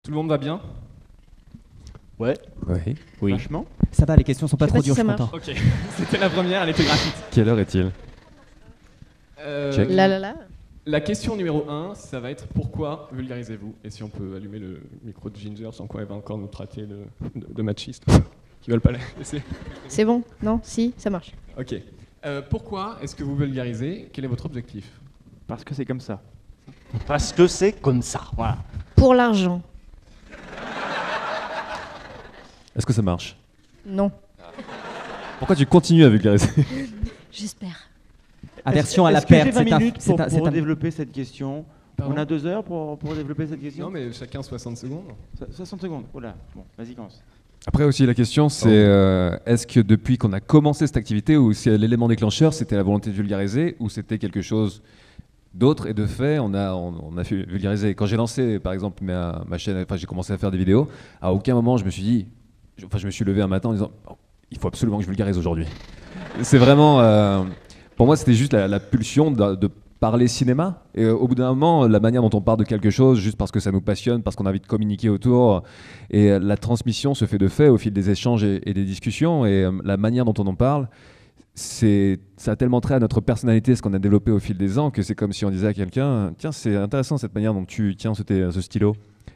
Tout le monde va bien? Ouais. Oui. Vachement. Ça va, les questions sont pas Je sais trop pas si dures, je ça suis marche. content. Ok, c'était la première, elle était gratuite. Quelle heure est-il? Check. Là, là, là. La question numéro 1, ça va être pourquoi vulgarisez-vous? Et si on peut allumer le micro de Ginger, sans quoi elle va encore nous traiter de machiste. Qui veulent pas la laisser. C'est bon? Non? Si? Ça marche. Ok. Pourquoi est-ce que vous vulgarisez? Quel est votre objectif? Parce que c'est comme ça. Parce que c'est comme ça. Voilà. Pour l'argent? Est-ce que ça marche? Non. Pourquoi tu continues à vulgariser? J'espère. Aversion à la Est-ce que j'ai perte. 20 c'est un- minutes c'est pour, un- c'est pour un- développer cette question. Pardon? On a 2 heures pour développer cette question. Non, mais chacun 60 secondes. 60 secondes. Oh là. Bon, vas-y, commence. Après aussi la question c'est est-ce que depuis qu'on a commencé cette activité ou si l'élément déclencheur c'était la volonté de vulgariser ou c'était quelque chose d'autre et de fait on a fait vulgariser. Quand j'ai lancé par exemple ma chaîne, enfin j'ai commencé à faire des vidéos, à aucun moment je me suis dit, je me suis levé un matin en disant oh, il faut absolument que je vulgarise aujourd'hui. C'est vraiment pour moi c'était juste la pulsion de parler cinéma et au bout d'un moment la manière dont on parle de quelque chose juste parce que ça nous passionne, parce qu'on a envie de communiquer autour et la transmission se fait de fait au fil des échanges et des discussions et la manière dont on en parle ça a tellement trait à notre personnalité, ce qu'on a développé au fil des ans que c'est comme si on disait à quelqu'un tiens c'est intéressant cette manière dont tu tiens ce stylo,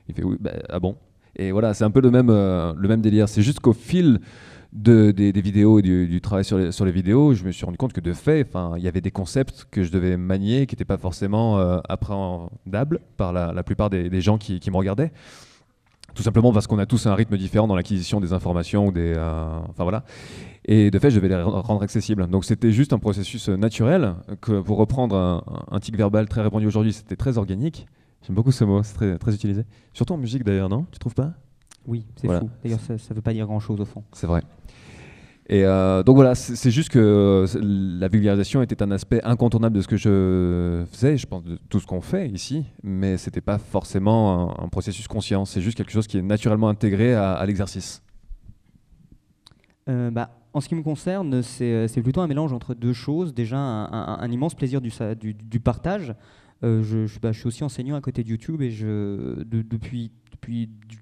il fait oui bah, ah bon, et voilà c'est un peu le même délire, c'est juste qu'au fil des vidéos et du travail sur les vidéos, je me suis rendu compte que de fait, il y avait des concepts que je devais manier qui n'étaient pas forcément appréhendables par la plupart des gens qui me regardaient. Tout simplement parce qu'on a tous un rythme différent dans l'acquisition des informations ou enfin voilà. Et de fait, je devais les rendre accessibles. Donc c'était juste un processus naturel que, pour reprendre un tic verbal très répandu aujourd'hui, c'était très organique. J'aime beaucoup ce mot, c'est très, très utilisé. Surtout en musique d'ailleurs, non? Tu trouves pas? Oui, c'est Voilà. fou. D'ailleurs, ça ne veut pas dire grand-chose au fond. C'est vrai. Et donc voilà, c'est juste que la vulgarisation était un aspect incontournable de ce que je faisais, je pense de tout ce qu'on fait ici, mais c'était pas forcément un processus conscient, c'est juste quelque chose qui est naturellement intégré à l'exercice. En ce qui me concerne, c'est plutôt un mélange entre deux choses. Déjà, un immense plaisir du partage. Je suis aussi enseignant à côté de YouTube et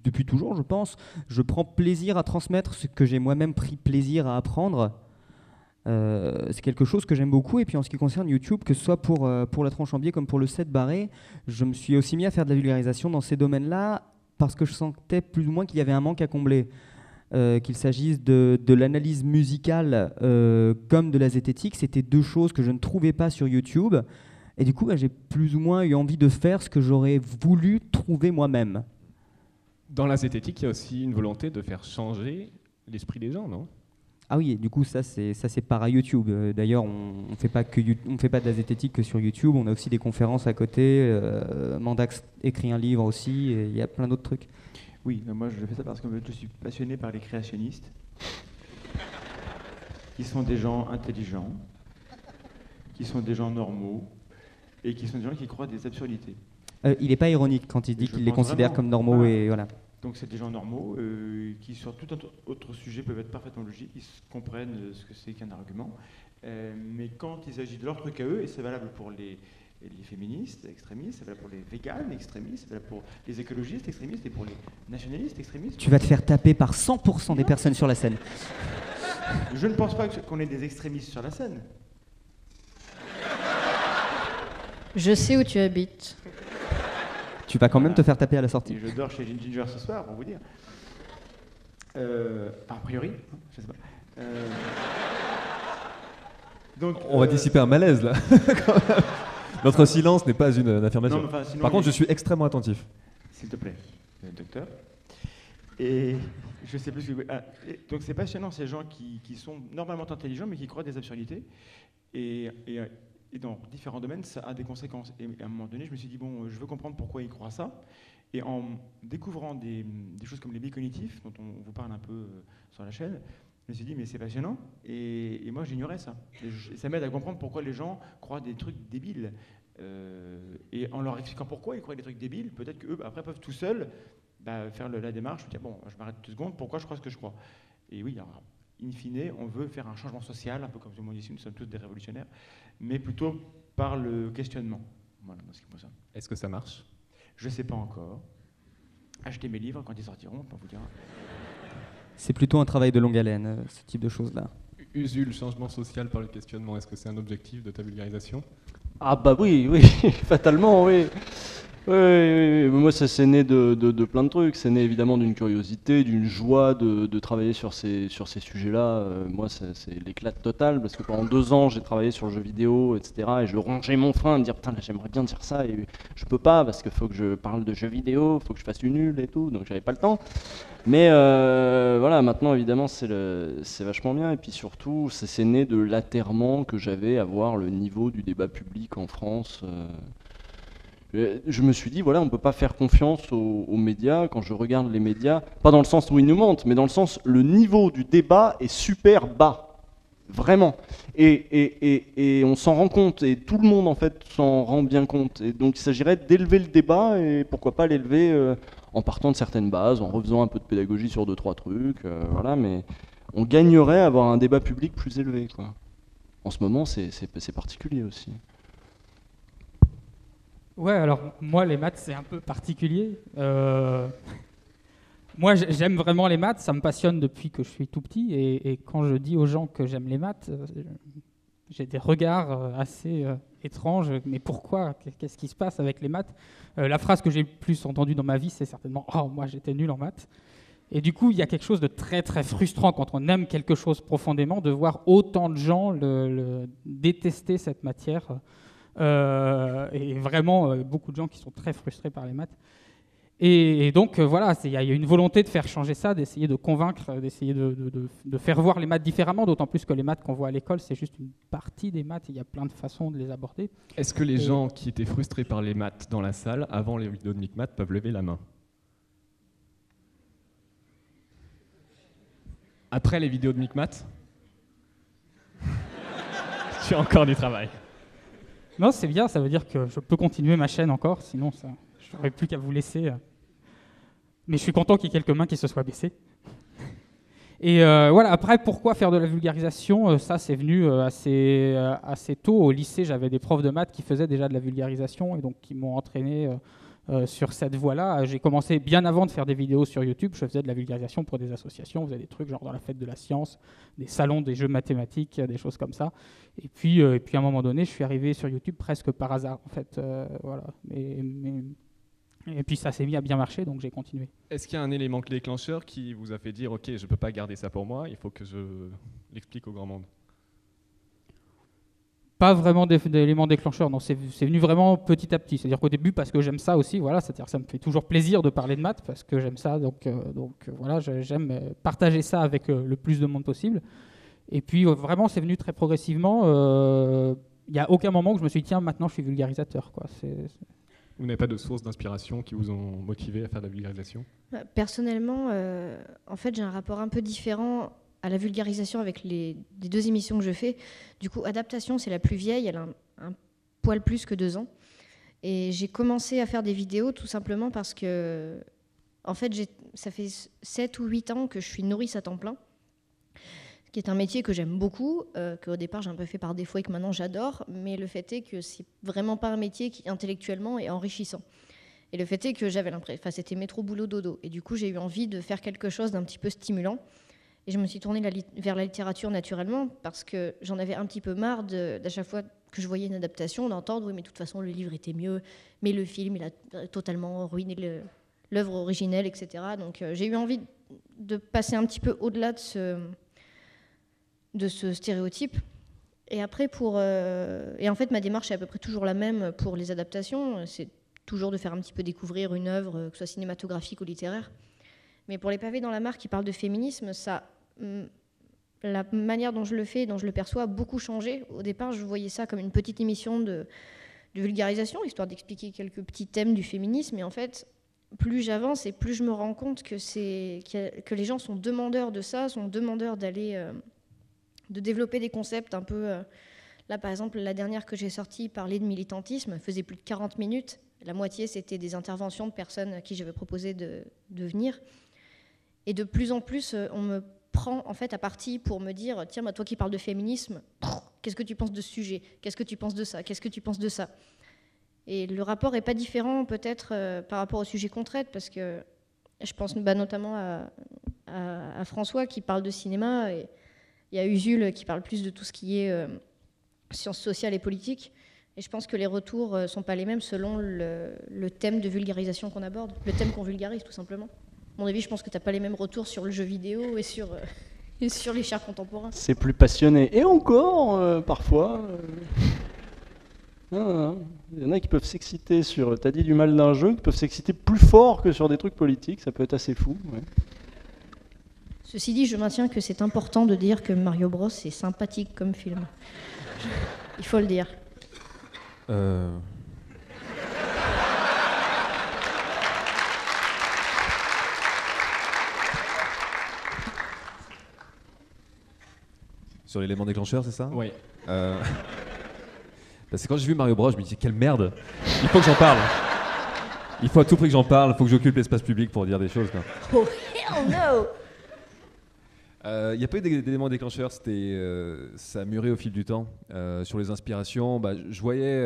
depuis toujours, je pense, je prends plaisir à transmettre ce que j'ai moi-même pris plaisir à apprendre. C'est quelque chose que j'aime beaucoup. Et puis en ce qui concerne YouTube, que ce soit pour la tranche en biais comme pour le set barré, je me suis aussi mis à faire de la vulgarisation dans ces domaines-là parce que je sentais plus ou moins qu'il y avait un manque à combler. Qu'il s'agisse de l'analyse musicale comme de la zététique, c'était deux choses que je ne trouvais pas sur YouTube. Et du coup, j'ai plus ou moins eu envie de faire ce que j'aurais voulu trouver moi-même. Dans la zététique, il y a aussi une volonté de faire changer l'esprit des gens, non? Ah oui, et du coup, ça c'est par YouTube. D'ailleurs, on fait pas de la zététique que sur YouTube. On a aussi des conférences à côté. Mandax écrit un livre aussi. Et il y a plein d'autres trucs. Oui, moi je fais ça parce que je suis passionné par les créationnistes, qui sont des gens intelligents, qui sont des gens normaux, et qui sont des gens qui croient des absurdités. Il n'est pas ironique quand il dit qu'il les considère vraiment, comme normaux. voilà. Et voilà. Donc c'est des gens normaux qui sur tout autre sujet peuvent être parfaitement logiques, ils comprennent ce que c'est qu'un argument, mais quand il s'agit de leur truc à eux, et c'est valable pour les féministes extrémistes, c'est valable pour les véganes extrémistes, c'est valable pour les écologistes extrémistes et pour les nationalistes extrémistes. Tu vas te faire taper par 100% des personnes sur la scène. Je ne pense pas qu'on ait des extrémistes sur la scène. Je sais où tu habites. Tu vas quand même te faire taper à la sortie. Et je dors chez Ginger ce soir, pour vous dire. A priori, je sais pas. Donc, On va dissiper un malaise là. Notre silence n'est pas une affirmation. Non, mais enfin, sinon, Par contre, je suis extrêmement attentif. S'il te plaît, docteur. Et je sais plus ce que... donc c'est passionnant, ces gens qui sont normalement intelligents, mais qui croient des absurdités. Et dans différents domaines, ça a des conséquences. Et à un moment donné, je me suis dit, bon, je veux comprendre pourquoi ils croient ça. Et en découvrant des choses comme les biais cognitifs, dont on vous parle un peu sur la chaîne, je me suis dit, mais c'est passionnant. Et moi, j'ignorais ça. Et ça m'aide à comprendre pourquoi les gens croient des trucs débiles. Et en leur expliquant pourquoi ils croient des trucs débiles, peut-être qu'eux, après, peuvent tout seuls faire la démarche, dire, bon, je m'arrête 2 secondes, pourquoi je crois ce que je crois. Et oui, alors, in fine, on veut faire un changement social, un peu comme tout le monde ici, nous sommes tous des révolutionnaires, mais plutôt par le questionnement. Voilà, dans ce qui me concerne. Est-ce que ça marche? Je ne sais pas encore. Achetez mes livres quand ils sortiront, on vous dira. C'est plutôt un travail de longue haleine, ce type de choses-là. Usul, le changement social par le questionnement, est-ce que c'est un objectif de ta vulgarisation? Ah bah oui, fatalement, oui. Oui. Moi, ça c'est né de plein de trucs. C'est né évidemment d'une curiosité, d'une joie de travailler sur ces sujets-là. Moi, c'est l'éclat total parce que pendant 2 ans, j'ai travaillé sur le jeu vidéo, etc. Et je rongeais mon frein à me dire putain, là, j'aimerais bien dire ça et je peux pas parce qu'il faut que je parle de jeux vidéo, il faut que je fasse une nulle et tout, donc j'avais pas le temps. Mais voilà, maintenant évidemment c'est vachement bien et puis surtout c'est né de l'atterrement que j'avais à voir le niveau du débat public en France. Je me suis dit voilà, on peut pas faire confiance aux médias. Quand je regarde les médias, pas dans le sens où ils nous mentent, mais dans le sens le niveau du débat est super bas, vraiment. Et on s'en rend compte et tout le monde en fait s'en rend bien compte. Et donc il s'agirait d'élever le débat et pourquoi pas l'élever en partant de certaines bases, en refaisant un peu de pédagogie sur 2-3 trucs, voilà, mais on gagnerait à avoir un débat public plus élevé, quoi. En ce moment, c'est particulier aussi. Ouais, alors moi, les maths, c'est un peu particulier. Moi, j'aime vraiment les maths, ça me passionne depuis que je suis tout petit, et quand je dis aux gens que j'aime les maths, j'ai des regards assez étranges. Mais pourquoi? Qu'est-ce qui se passe avec les maths? La phrase que j'ai le plus entendue dans ma vie, c'est certainement « Oh, moi j'étais nul en maths ». Et du coup, il y a quelque chose de très très frustrant quand on aime quelque chose profondément, de voir autant de gens détester cette matière. Et vraiment, beaucoup de gens qui sont très frustrés par les maths. Et donc voilà, il y a une volonté de faire changer ça, d'essayer de convaincre, d'essayer de faire voir les maths différemment, d'autant plus que les maths qu'on voit à l'école, c'est juste une partie des maths, il y a plein de façons de les aborder. Est-ce que les gens qui étaient frustrés par les maths dans la salle, avant les vidéos de Micmath, peuvent lever la main? Après les vidéos de Micmath, tu as encore du travail. Non, c'est bien, ça veut dire que je peux continuer ma chaîne encore, sinon je n'aurais plus qu'à vous laisser. Mais je suis content qu'il y ait quelques mains qui se soient baissées. Et voilà, après, pourquoi faire de la vulgarisation? Ça, c'est venu assez tôt. Au lycée, j'avais des profs de maths qui faisaient déjà de la vulgarisation et donc qui m'ont entraîné sur cette voie-là. J'ai commencé bien avant de faire des vidéos sur YouTube. Je faisais de la vulgarisation pour des associations, je faisais des trucs genre dans la fête de la science, des salons des jeux mathématiques, des choses comme ça. Et puis à un moment donné, je suis arrivé sur YouTube presque par hasard, en fait. Voilà. Et puis ça s'est mis à bien marcher, donc j'ai continué. Est-ce qu'il y a un élément déclencheur qui vous a fait dire « Ok, je ne peux pas garder ça pour moi, il faut que je l'explique au grand monde » ? Pas vraiment d'élément déclencheur, non, c'est venu vraiment petit à petit. C'est-à-dire qu'au début, parce que j'aime ça aussi, voilà, c'est-à-dire que ça me fait toujours plaisir de parler de maths, parce que j'aime ça, donc voilà, j'aime partager ça avec le plus de monde possible. Et puis vraiment, c'est venu très progressivement. Il n'y a aucun moment où je me suis dit, tiens, maintenant je suis vulgarisateur, quoi. Vous n'avez pas de sources d'inspiration qui vous ont motivé à faire de la vulgarisation? Personnellement, en fait, j'ai un rapport un peu différent à la vulgarisation avec les 2 émissions que je fais. Du coup, Adaptation, c'est la plus vieille, elle a un poil plus que 2 ans. Et j'ai commencé à faire des vidéos tout simplement parce que, en fait, ça fait 7 ou 8 ans que je suis nourrice à temps plein, qui est un métier que j'aime beaucoup, qu'au départ j'ai un peu fait par défaut et que maintenant j'adore, mais le fait est que c'est vraiment pas un métier qui intellectuellement est enrichissant. Et le fait est que j'avais l'impression, enfin c'était métro boulot dodo, et du coup j'ai eu envie de faire quelque chose d'un petit peu stimulant, et je me suis tournée vers la littérature naturellement, parce que j'en avais un petit peu marre d'à chaque fois que je voyais une adaptation, d'entendre oui mais de toute façon le livre était mieux, mais le film il a totalement ruiné l'œuvre originelle, etc. Donc j'ai eu envie de passer un petit peu au-delà de ce stéréotype. Et après, et en fait, ma démarche est à peu près toujours la même pour les adaptations. C'est toujours de faire un petit peu découvrir une œuvre, que ce soit cinématographique ou littéraire. Mais pour les pavés dans la mare qui parlent de féminisme, la manière dont je le fais, dont je le perçois, a beaucoup changé. Au départ, je voyais ça comme une petite émission de vulgarisation, histoire d'expliquer quelques petits thèmes du féminisme. Et en fait, plus j'avance et plus je me rends compte que les gens sont demandeurs de ça, sont demandeurs de développer des concepts un peu... Là, par exemple, la dernière que j'ai sortie parlait de militantisme, faisait plus de 40 minutes. La moitié, c'était des interventions de personnes à qui j'avais proposé de venir. Et de plus en plus, on me prend en fait à partie pour me dire « Tiens, toi qui parles de féminisme, qu'est-ce que tu penses de ce sujet? Qu'est-ce que tu penses de ça? Qu'est-ce que tu penses de ça ?» Et le rapport n'est pas différent peut-être par rapport au sujet qu'on traite, parce que Je pense notamment à François qui parle de cinéma, et il y a Usul qui parle plus de tout ce qui est sciences sociales et politiques. Et je pense que les retours ne sont pas les mêmes selon le thème de vulgarisation qu'on aborde, le thème qu'on vulgarise tout simplement. À mon avis, je pense que tu n'as pas les mêmes retours sur le jeu vidéo et sur les chars contemporains. C'est plus passionné. Et encore, parfois. Il y en a qui peuvent s'exciter sur. T'as dit du mal d'un jeu, qui peuvent s'exciter plus fort que sur des trucs politiques. Ça peut être assez fou. Ouais. Ceci dit, je maintiens que c'est important de dire que Mario Bros est sympathique comme film. Il faut le dire. Sur l'élément déclencheur, c'est ça? Oui. C'est quand j'ai vu Mario Bros, je me dis quelle merde. Il faut que j'en parle. Il faut à tout prix que j'en parle. Il faut que j'occupe l'espace public pour dire des choses. Quoi. Oh hell no! Il n'y a pas eu d'élément déclencheur. Ça a mûri au fil du temps. Sur les inspirations, je voyais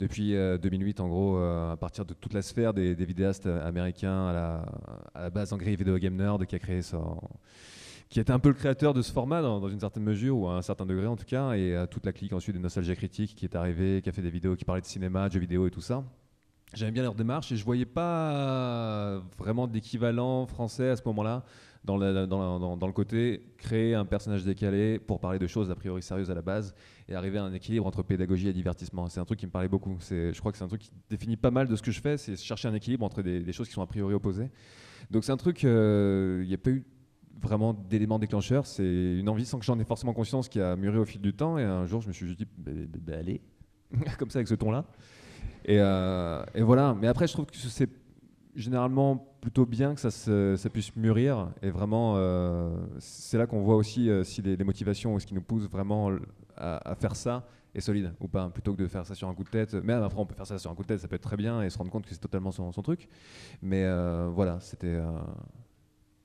depuis 2008, en gros, à partir de toute la sphère des vidéastes américains, à la base Angry Video Game Nerd, qui était un peu le créateur de ce format dans une certaine mesure, ou à un certain degré en tout cas, et à toute la clique ensuite de Nostalgia Critique qui est arrivée, qui a fait des vidéos qui parlaient de cinéma, de jeux vidéo et tout ça. J'aimais bien leur démarche et je voyais pas vraiment d'équivalent français à ce moment-là dans le côté créer un personnage décalé pour parler de choses a priori sérieuses à la base et arriver à un équilibre entre pédagogie et divertissement. C'est un truc qui me parlait beaucoup. Je crois que c'est un truc qui définit pas mal de ce que je fais, c'est chercher un équilibre entre des choses qui sont a priori opposées. Donc c'est un truc, il n'y a pas eu vraiment d'éléments déclencheurs, c'est une envie sans que j'en ai forcément conscience qui a mûri au fil du temps et un jour je me suis juste dit allez, comme ça avec ce ton-là. Et voilà, mais après je trouve que c'est généralement plutôt bien que ça puisse mûrir et vraiment c'est là qu'on voit aussi si les motivations ou ce qui nous pousse vraiment à faire ça est solide ou pas, plutôt que de faire ça sur un coup de tête. Mais après on peut faire ça sur un coup de tête, ça peut être très bien et se rendre compte que c'est totalement son truc, mais voilà, c'était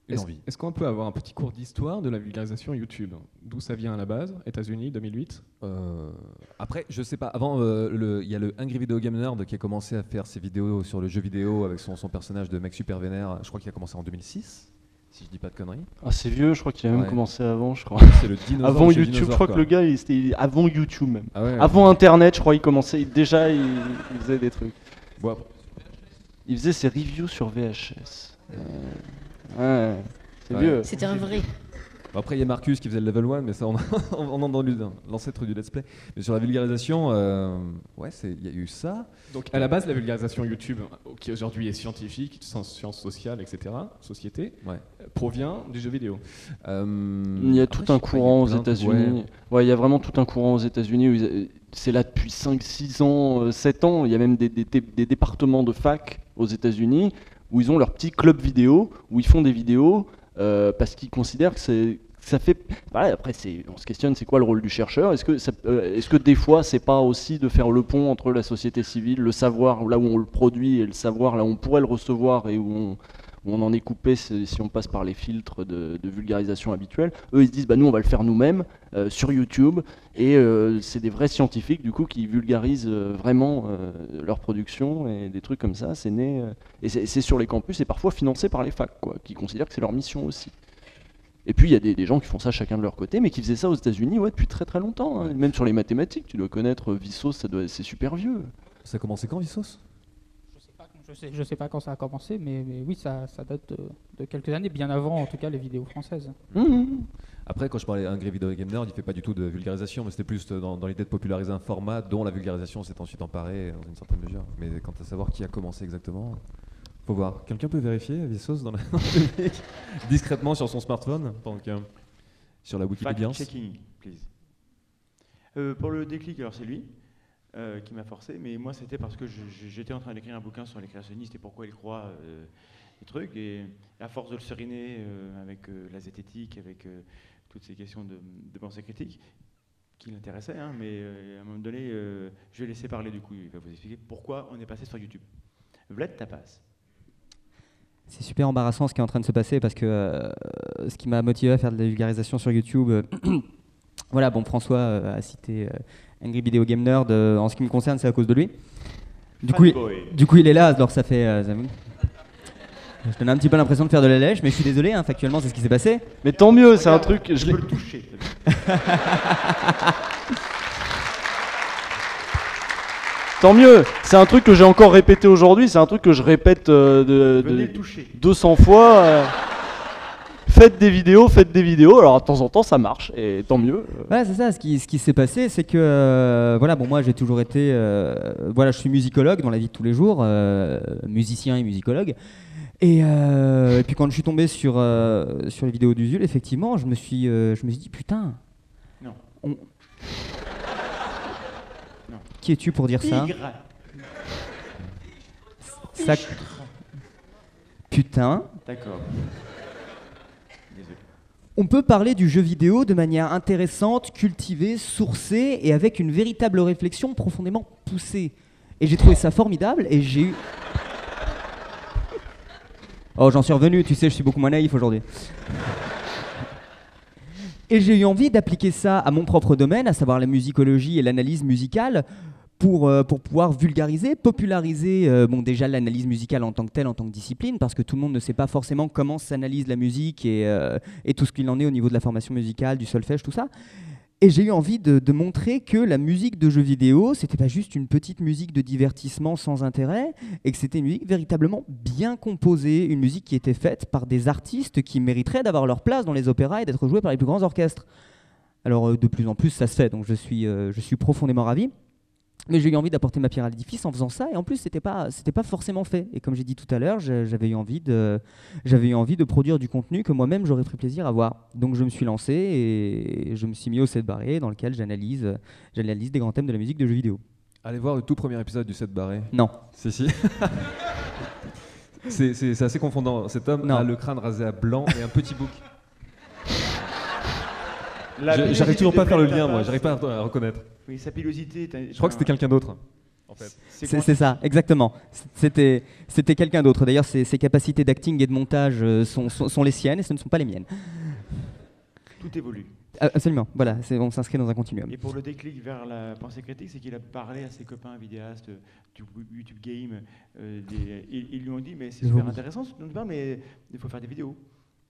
Est-ce qu'on peut avoir un petit cours d'histoire de la vulgarisation YouTube? D'où ça vient à la base? États-Unis, 2008? Après, je sais pas. Avant, il y a le Angry Video Game Nerd qui a commencé à faire ses vidéos sur le jeu vidéo avec son personnage de mec super vénère. Je crois qu'il a commencé en 2006, si je dis pas de conneries. Ah, c'est vieux, je crois qu'il a même commencé avant, je crois. C'est le dinosaure avant chez YouTube, Dinosaure, je crois quoi. que le gars, c'était avant YouTube même. Ah ouais, avant Internet, je crois, il commençait. Déjà, il faisait des trucs. Bon, après, Il faisait ses reviews sur VHS. Ouais, c'est Ouais. vieux. C'était un vrai. bon, après, il y a Marcus qui faisait le level 1, mais ça, on entre dans l'ancêtre du let's play. Mais sur la vulgarisation, ouais, il y a eu ça. Donc à la base, la vulgarisation YouTube, qui aujourd'hui est scientifique, sciences sociales, etc., société, Ouais. provient du jeu vidéo. Il y a Après, tout je un sais pas, il y a courant aux plein de- États-Unis. Ouais, il y a vraiment tout un courant aux États-Unis. C'est là depuis 5, 6 ans, 7 ans. Il y a même des départements de fac aux États-Unis où ils ont leur petit club vidéo, où ils font des vidéos parce qu'ils considèrent que ça fait. Voilà, après, on se questionne, c'est quoi le rôle du chercheur? Est-ce que des fois, c'est pas aussi de faire le pont entre la société civile, le savoir là où on le produit et le savoir là où on pourrait le recevoir et où on en est coupé si on passe par les filtres de vulgarisation habituels. Eux, ils se disent, nous, on va le faire nous-mêmes sur YouTube. Et c'est des vrais scientifiques, du coup, qui vulgarisent vraiment leur production et des trucs comme ça. C'est né. Et c'est sur les campus et parfois financé par les facs, quoi, qui considèrent que c'est leur mission aussi. Et puis, il y a des gens qui font ça chacun de leur côté, mais qui faisaient ça aux États-Unis depuis très très longtemps. Hein. Même sur les mathématiques, tu dois connaître Vsauce, c'est super vieux. Ça a commencé quand, Vsauce? Je sais pas quand ça a commencé, mais oui, ça date de quelques années, bien avant en tout cas les vidéos françaises. Après, quand je parlais Angry Video Game Nerd, il fait pas du tout de vulgarisation, mais c'était plus dans l'idée de populariser un format dont la vulgarisation s'est ensuite emparée dans une certaine mesure. Mais quant à savoir qui a commencé exactement, faut voir. Quelqu'un peut vérifier Vsauce dans le public discrètement sur son smartphone pendant que sur la Wikipédia. Fact-checking, please. Pour le déclic, alors c'est lui qui m'a forcé, mais moi c'était parce que j'étais en train d'écrire un bouquin sur les créationnistes et pourquoi ils croient les trucs, et à force de le seriner avec la zététique, avec toutes ces questions de pensée critique qui l'intéressaient, hein, mais à un moment donné, je vais laisser parler du coup, il va vous expliquer pourquoi on est passé sur YouTube. Vlad, ta passe. C'est super embarrassant ce qui est en train de se passer parce que ce qui m'a motivé à faire de la vulgarisation sur YouTube, voilà, bon, François a cité Angry Video Game Nerd, en ce qui me concerne, c'est à cause de lui. Du coup, il est là, alors ça fait. Je donne un petit peu l'impression de faire de la lèche, mais je suis désolé, hein, factuellement c'est ce qui s'est passé. Mais tant mieux, c'est un truc. Je peux le toucher. Tant mieux, c'est un truc que j'ai encore répété aujourd'hui, c'est un truc que je répète Venez le toucher. 200 fois. Faites des vidéos, alors de temps en temps ça marche, et tant mieux. Voilà, c'est ça, ce qui s'est passé, c'est que, voilà, bon, moi j'ai toujours été, voilà, je suis musicologue dans la vie de tous les jours, musicien et musicologue, et puis quand je suis tombé sur les vidéos d'Usul, effectivement, je me suis dit, putain, Non. Non. Qui es-tu pour dire ça? Ça... Putain. D'accord. Désolé. On peut parler du jeu vidéo de manière intéressante, cultivée, sourcée et avec une véritable réflexion profondément poussée. Et j'ai trouvé ça formidable et j'ai eu... Oh, j'en suis revenu, tu sais, je suis beaucoup moins naïf aujourd'hui. Et j'ai eu envie d'appliquer ça à mon propre domaine, à savoir la musicologie et l'analyse musicale, pour pouvoir vulgariser, populariser bon, déjà l'analyse musicale en tant que telle, en tant que discipline, parce que tout le monde ne sait pas forcément comment s'analyse la musique et tout ce qu'il en est au niveau de la formation musicale, du solfège, tout ça. Et j'ai eu envie de montrer que la musique de jeux vidéo, c'était pas juste une petite musique de divertissement sans intérêt, et que c'était une musique véritablement bien composée, une musique qui était faite par des artistes qui mériteraient d'avoir leur place dans les opéras et d'être joués par les plus grands orchestres. Alors de plus en plus ça se fait, donc je suis profondément ravi. Mais j'ai eu envie d'apporter ma pierre à l'édifice en faisant ça, et en plus c'était pas forcément fait. Et comme j'ai dit tout à l'heure, j'avais eu envie de produire du contenu que moi-même j'aurais pris plaisir à voir. Donc je me suis lancé et je me suis mis au 7 barré dans lequel j'analyse des grands thèmes de la musique de jeux vidéo. Allez voir le tout premier épisode du 7 barré. Non. Si. C'est assez confondant. Cet homme a le crâne rasé à blanc et un petit bouc. J'arrive toujours pas à faire le lien, moi. J'arrive pas à reconnaître. Oui, sa pilosité. Je crois que c'était quelqu'un d'autre. En fait. C'est ça, exactement. C'était quelqu'un d'autre. D'ailleurs, ses capacités d'acting et de montage sont les siennes et ce ne sont pas les miennes. Tout évolue. Absolument, voilà, on s'inscrit dans un continuum. Et pour le déclic vers la pensée critique, c'est qu'il a parlé à ses copains vidéastes du YouTube Game. Ils lui ont dit, mais c'est super intéressant ce dont tu parles, mais il faut faire des vidéos.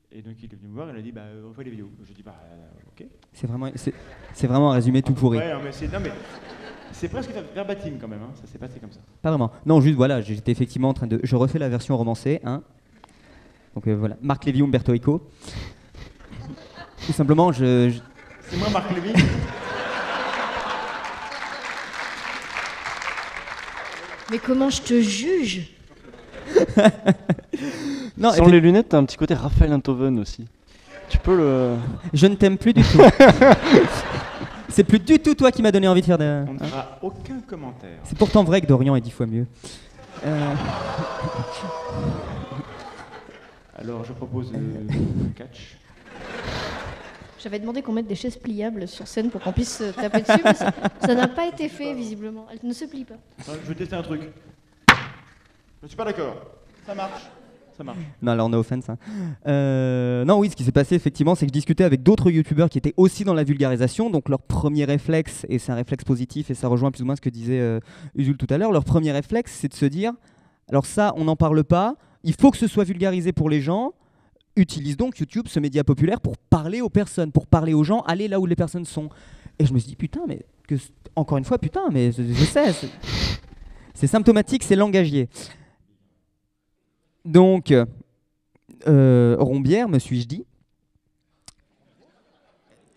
Et donc il est venu me voir, il a dit, on fait des vidéos. Je dis, ok. C'est vraiment un résumé tout pourri. Ouais, mais c'est presque verbatim quand même, hein. Ça s'est passé comme ça. Pas vraiment. Non, juste voilà, j'étais effectivement en train de... Je refais la version romancée, hein. Donc voilà, Marc Lévy, Umberto Eco. Tout simplement, C'est moi, Marc Lévy. Mais comment je te juge? Non, sans les lunettes, t'as un petit côté Raphaël Enthoven aussi. Tu peux le... Je ne t'aime plus du tout. C'est plus du tout toi qui m'as donné envie de faire des... On ne fera aucun commentaire. C'est pourtant vrai que Dorian est 10 fois mieux. Alors je propose catch. J'avais demandé qu'on mette des chaises pliables sur scène pour qu'on puisse se taper dessus, mais ça n'a pas été fait visiblement. Elle ne se plie pas. Attends, je vais tester un truc. Je suis pas d'accord. Ça marche. Non, alors no offense. Hein. Non, oui, ce qui s'est passé effectivement, c'est que je discutais avec d'autres youtubeurs qui étaient aussi dans la vulgarisation. Donc leur premier réflexe, et c'est un réflexe positif, et ça rejoint plus ou moins ce que disait Usul tout à l'heure, leur premier réflexe, c'est de se dire, alors ça, on n'en parle pas, il faut que ce soit vulgarisé pour les gens. Utilise donc YouTube, ce média populaire, pour parler aux personnes, pour parler aux gens, aller là où les personnes sont. Et je me suis dit, putain, mais encore une fois, putain, mais je sais, c'est symptomatique, c'est langagier. Donc, Rombière, me suis-je dit.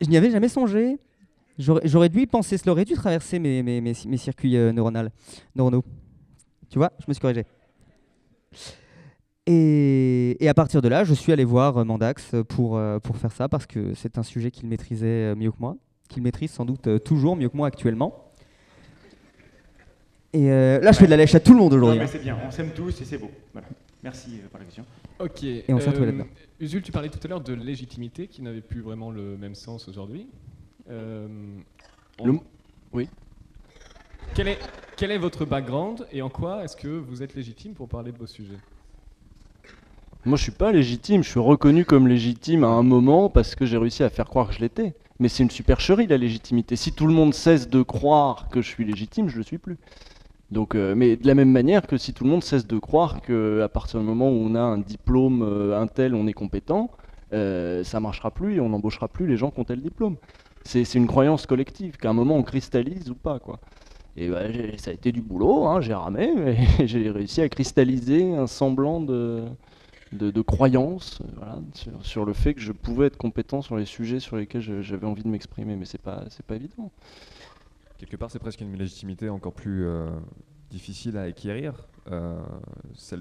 Je n'y avais jamais songé. J'aurais dû y penser, cela aurait dû traverser mes circuits neuronaux. Tu vois, je me suis corrigé. Et à partir de là, je suis allé voir Mandax pour faire ça, parce que c'est un sujet qu'il maîtrisait mieux que moi, qu'il maîtrise sans doute toujours mieux que moi actuellement. Et là, je fais de la lèche à tout le monde aujourd'hui. Non, mais c'est bien, on s'aime tous et c'est beau. Voilà. Merci pour la question. Ok. Et on s'est retrouvé là-dedans. Usul, tu parlais tout à l'heure de légitimité qui n'avait plus vraiment le même sens aujourd'hui. Oui. Quel est votre background et en quoi est-ce que vous êtes légitime pour parler de vos sujets? Moi, je suis pas légitime. Je suis reconnu comme légitime à un moment parce que j'ai réussi à faire croire que je l'étais. Mais c'est une supercherie, la légitimité. Si tout le monde cesse de croire que je suis légitime, je le suis plus. Donc, mais de la même manière que si tout le monde cesse de croire qu'à partir du moment où on a un diplôme, un tel, on est compétent, ça marchera plus et on n'embauchera plus les gens qui ont tel diplôme. C'est une croyance collective, qu'à un moment on cristallise ou pas, quoi. Et bah, ça a été du boulot, hein, j'ai ramé, mais j'ai réussi à cristalliser un semblant de croyance voilà, sur le fait que je pouvais être compétent sur les sujets sur lesquels j'avais envie de m'exprimer, mais c'est pas évident. Quelque part, c'est presque une légitimité encore plus difficile à acquérir, celle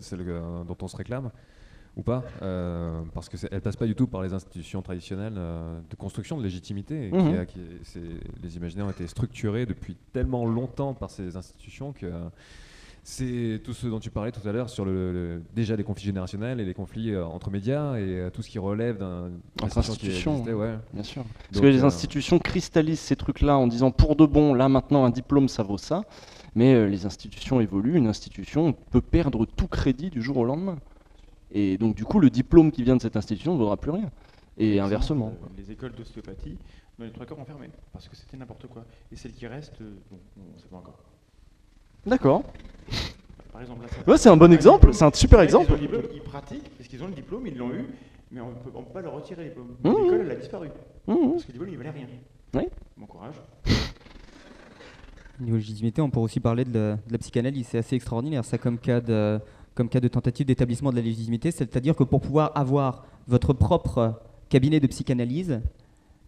dont on se réclame, ou pas, parce qu'elle passe pas du tout par les institutions traditionnelles de construction de légitimité. Les imaginaires ont été structurés depuis tellement longtemps par ces institutions que c'est tout ce dont tu parlais tout à l'heure sur déjà les conflits générationnels et les conflits entre médias et tout ce qui relève d'une institution qui existait, ouais. Bien sûr. Parce que les institutions cristallisent ces trucs-là en disant pour de bon, là maintenant un diplôme ça vaut ça, mais les institutions évoluent, une institution peut perdre tout crédit du jour au lendemain. Et donc du coup le diplôme qui vient de cette institution ne vaudra plus rien. Et inversement. Les écoles d'ostéopathie, les 3 quarts ont fermé parce que c'était n'importe quoi. Et celles qui restent, bon, on ne sait pas encore. D'accord. Par exemple, là, ouais, c'est un bon exemple, c'est un super exemple. Ils pratiquent, parce qu'ils ont le diplôme, ils l'ont eu, mais on ne peut pas leur retirer le diplôme. L'école, elle a disparu. Parce que le diplôme, il ne valait rien. Oui. Bon courage. Niveau légitimité, on pourrait aussi parler de la psychanalyse. C'est assez extraordinaire, ça, comme cas de tentative d'établissement de la légitimité. C'est-à-dire que pour pouvoir avoir votre propre cabinet de psychanalyse,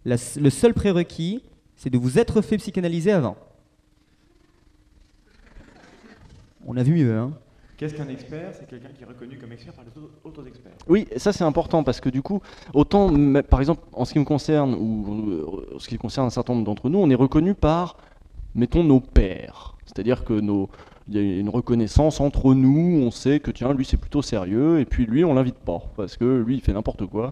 le seul prérequis, c'est de vous être fait psychanalyser avant. On a vu mieux, hein. Qu'est-ce qu'un expert? C'est quelqu'un qui est reconnu comme expert par les autres experts. Oui, ça c'est important parce que du coup, autant, par exemple, en ce qui me concerne, ou en ce qui concerne un certain nombre d'entre nous, on est reconnu par, mettons, nos pairs. C'est-à-dire que il y a une reconnaissance entre nous, on sait que tiens, lui c'est plutôt sérieux, et puis lui on l'invite pas, parce que lui il fait n'importe quoi.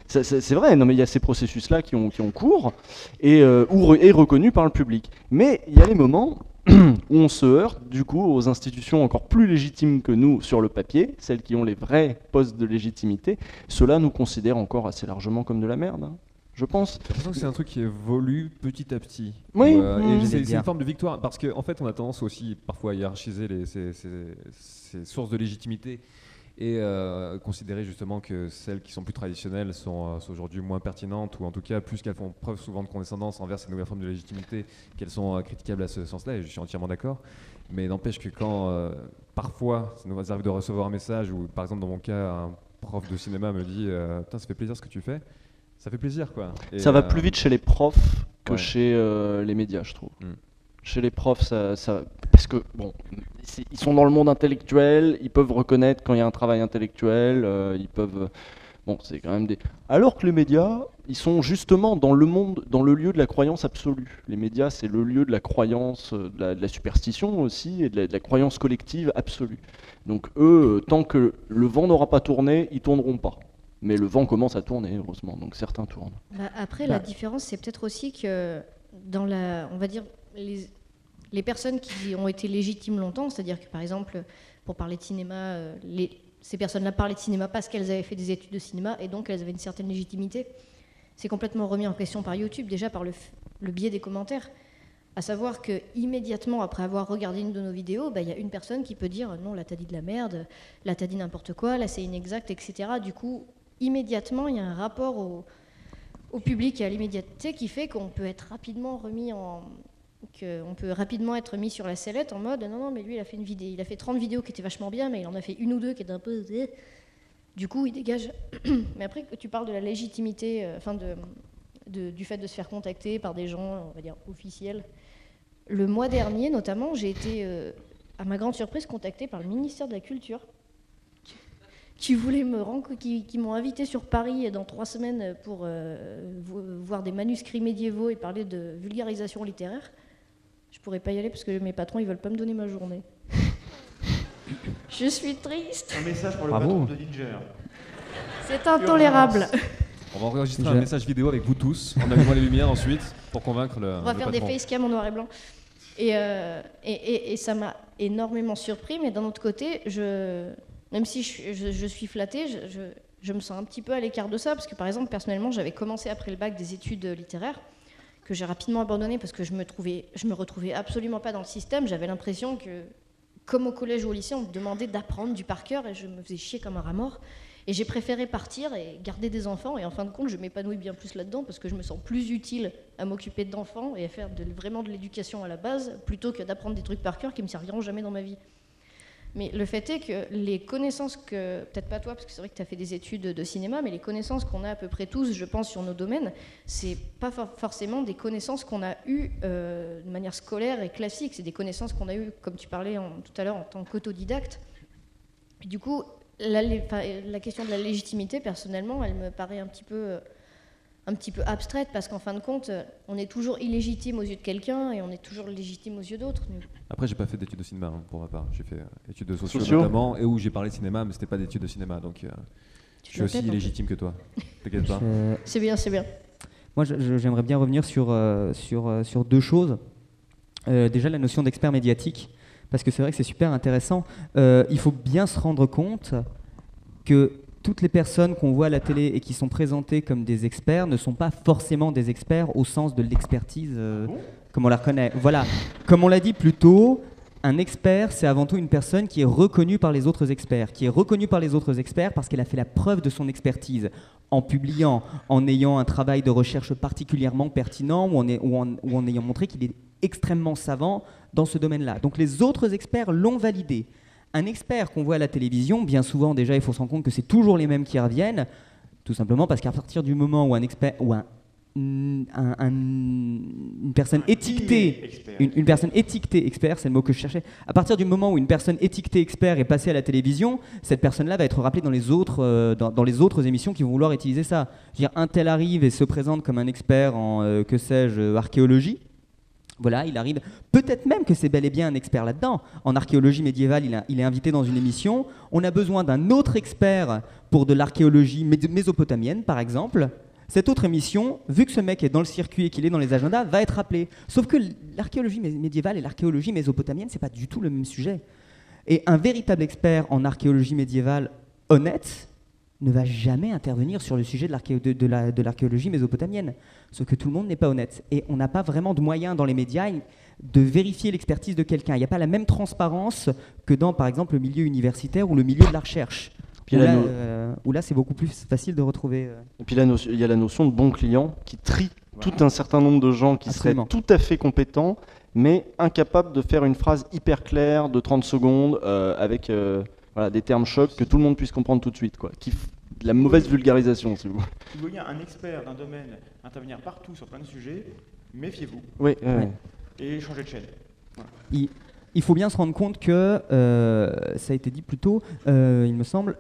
C'est vrai, non mais il y a ces processus-là qui ont cours, et reconnus par le public. Mais il y a les moments où on se heurte du coup aux institutions encore plus légitimes que nous sur le papier, celles qui ont les vrais postes de légitimité. Ceux-là nous considèrent encore assez largement comme de la merde, hein, je pense. J'ai l'impression que c'est un truc qui évolue petit à petit. Oui. Et c'est une forme de victoire, parce qu'en fait on a tendance aussi parfois à hiérarchiser ces sources de légitimité et considérer justement que celles qui sont plus traditionnelles sont aujourd'hui moins pertinentes, ou en tout cas plus qu'elles font preuve souvent de condescendance envers ces nouvelles formes de légitimité, qu'elles sont critiquables à ce sens-là, et je suis entièrement d'accord. Mais n'empêche que quand parfois ça nous arrive de recevoir un message, ou par exemple dans mon cas un prof de cinéma me dit « Putain, ça fait plaisir ce que tu fais », ça fait plaisir, quoi. Et ça va plus vite chez les profs que chez les médias, je trouve. Chez les profs, parce que bon, ils sont dans le monde intellectuel, ils peuvent reconnaître quand il y a un travail intellectuel, ils peuvent. Bon, c'est quand même des. Alors que les médias, ils sont justement dans le monde, dans le lieu de la croyance absolue. Les médias, c'est le lieu de la croyance, de la superstition aussi, et de la croyance collective absolue. Donc eux, tant que le vent n'aura pas tourné, ils tourneront pas. Mais le vent commence à tourner, heureusement, donc certains tournent. Après, la différence, c'est peut-être aussi que dans on va dire, les personnes qui ont été légitimes longtemps, c'est-à-dire que par exemple, pour parler de cinéma, ces personnes-là parlaient de cinéma parce qu'elles avaient fait des études de cinéma et donc elles avaient une certaine légitimité. C'est complètement remis en question par YouTube, déjà par le biais des commentaires. À savoir que immédiatement après avoir regardé une de nos vidéos, il y a une personne qui peut dire non, là t'as dit de la merde, là t'as dit n'importe quoi, là c'est inexact, etc. Du coup, immédiatement, il y a un rapport au public et à l'immédiateté qui fait qu'on peut être rapidement être mis sur la sellette en mode non mais lui il a fait 30 vidéos qui étaient vachement bien, mais il en a fait une ou deux qui étaient un peu du coup il dégage. Mais après que tu parles de la légitimité, du fait de se faire contacter par des gens, on va dire officiels, le mois dernier notamment, j'ai été à ma grande surprise contactée par le ministère de la Culture qui voulaient qui m'ont invité sur Paris dans 3 semaines pour voir des manuscrits médiévaux et parler de vulgarisation littéraire. Je pourrais pas y aller parce que mes patrons ils veulent pas me donner ma journée. Je suis triste. Un message pour le patron de Ginger. C'est intolérable. On va enregistrer un message vidéo avec vous tous, en allumant les lumières ensuite, pour convaincre le. On va faire patron. des facecams en noir et blanc. Et ça m'a énormément surpris, mais d'un autre côté, même si je suis flattée, je me sens un petit peu à l'écart de ça, parce que par exemple, personnellement, j'avais commencé après le bac des études littéraires, que j'ai rapidement abandonné parce que je me retrouvais absolument pas dans le système. J'avais l'impression que comme au collège ou au lycée, on me demandait d'apprendre du par cœur et je me faisais chier comme un rat mort. Et j'ai préféré partir et garder des enfants. Et en fin de compte, je m'épanouis bien plus là-dedans parce que je me sens plus utile à m'occuper d'enfants et à faire vraiment de l'éducation à la base plutôt que d'apprendre des trucs par cœur qui me serviront jamais dans ma vie. Mais le fait est que les connaissances que, peut-être pas toi, parce que c'est vrai que tu as fait des études de cinéma, mais les connaissances qu'on a à peu près tous, je pense, sur nos domaines, c'est pas forcément des connaissances qu'on a eues de manière scolaire et classique. C'est des connaissances qu'on a eues, comme tu parlais tout à l'heure, en tant qu'autodidacte. Et du coup, la question de la légitimité, personnellement, elle me paraît un petit peu abstraite parce qu'en fin de compte, on est toujours illégitime aux yeux de quelqu'un et on est toujours légitime aux yeux d'autres. Après, j'ai pas fait d'études de cinéma pour ma part. J'ai fait études de sociaux Sociaux. notamment, et où j'ai parlé de cinéma, mais c'était pas d'études de cinéma, donc je suis aussi illégitime que toi. T'inquiète pas. C'est bien, c'est bien. Moi, j'aimerais bien revenir sur deux choses. Déjà, la notion d'expert médiatique, parce que c'est vrai que c'est super intéressant. Il faut bien se rendre compte que toutes les personnes qu'on voit à la télé et qui sont présentées comme des experts ne sont pas forcément des experts au sens de l'expertise comme on la reconnaît. Voilà, comme on l'a dit plus tôt, un expert, c'est avant tout une personne qui est reconnue par les autres experts, parce qu'elle a fait la preuve de son expertise en publiant, en ayant un travail de recherche particulièrement pertinent ou en ayant montré qu'il est extrêmement savant dans ce domaine-là. Donc les autres experts l'ont validé. Un expert qu'on voit à la télévision, bien souvent déjà, il faut se rendre compte que c'est toujours les mêmes qui reviennent, tout simplement parce qu'à partir du moment où un expert ou une personne étiquetée, une personne étiquetée expert, c'est le mot que je cherchais, à partir du moment où une personne étiquetée expert est passée à la télévision, cette personne-là va être rappelée dans les autres émissions qui vont vouloir utiliser ça. Je veux dire, un tel arrive et se présente comme un expert en, que sais-je, archéologie. Voilà, il arrive, peut-être même que c'est bel et bien un expert là-dedans. En archéologie médiévale, il est invité dans une émission. On a besoin d'un autre expert pour de l'archéologie mésopotamienne, par exemple. Cette autre émission, vu que ce mec est dans le circuit et qu'il est dans les agendas, va être appelée. Sauf que l'archéologie médiévale et l'archéologie mésopotamienne, c'est pas du tout le même sujet. Et un véritable expert en archéologie médiévale honnête ne va jamais intervenir sur le sujet de l'archéologie mésopotamienne. Sauf que tout le monde n'est pas honnête. Et on n'a pas vraiment de moyens dans les médias de vérifier l'expertise de quelqu'un. Il n'y a pas la même transparence que dans, par exemple, le milieu universitaire ou le milieu de la recherche. Où là, c'est beaucoup plus facile de retrouver... Et puis il y a la notion de bon client qui trie tout un certain nombre de gens qui Absolument. seraient tout à fait compétents, mais incapables de faire une phrase hyper claire de 30 secondes avec des termes chocs que tout le monde puisse comprendre tout de suite. La mauvaise vulgarisation, si vous voulez. Si vous voyez un expert d'un domaine intervenir partout sur plein de sujets, méfiez-vous Oui, et changez de chaîne. Voilà. Il faut bien se rendre compte que, ça a été dit plus tôt, il me semble,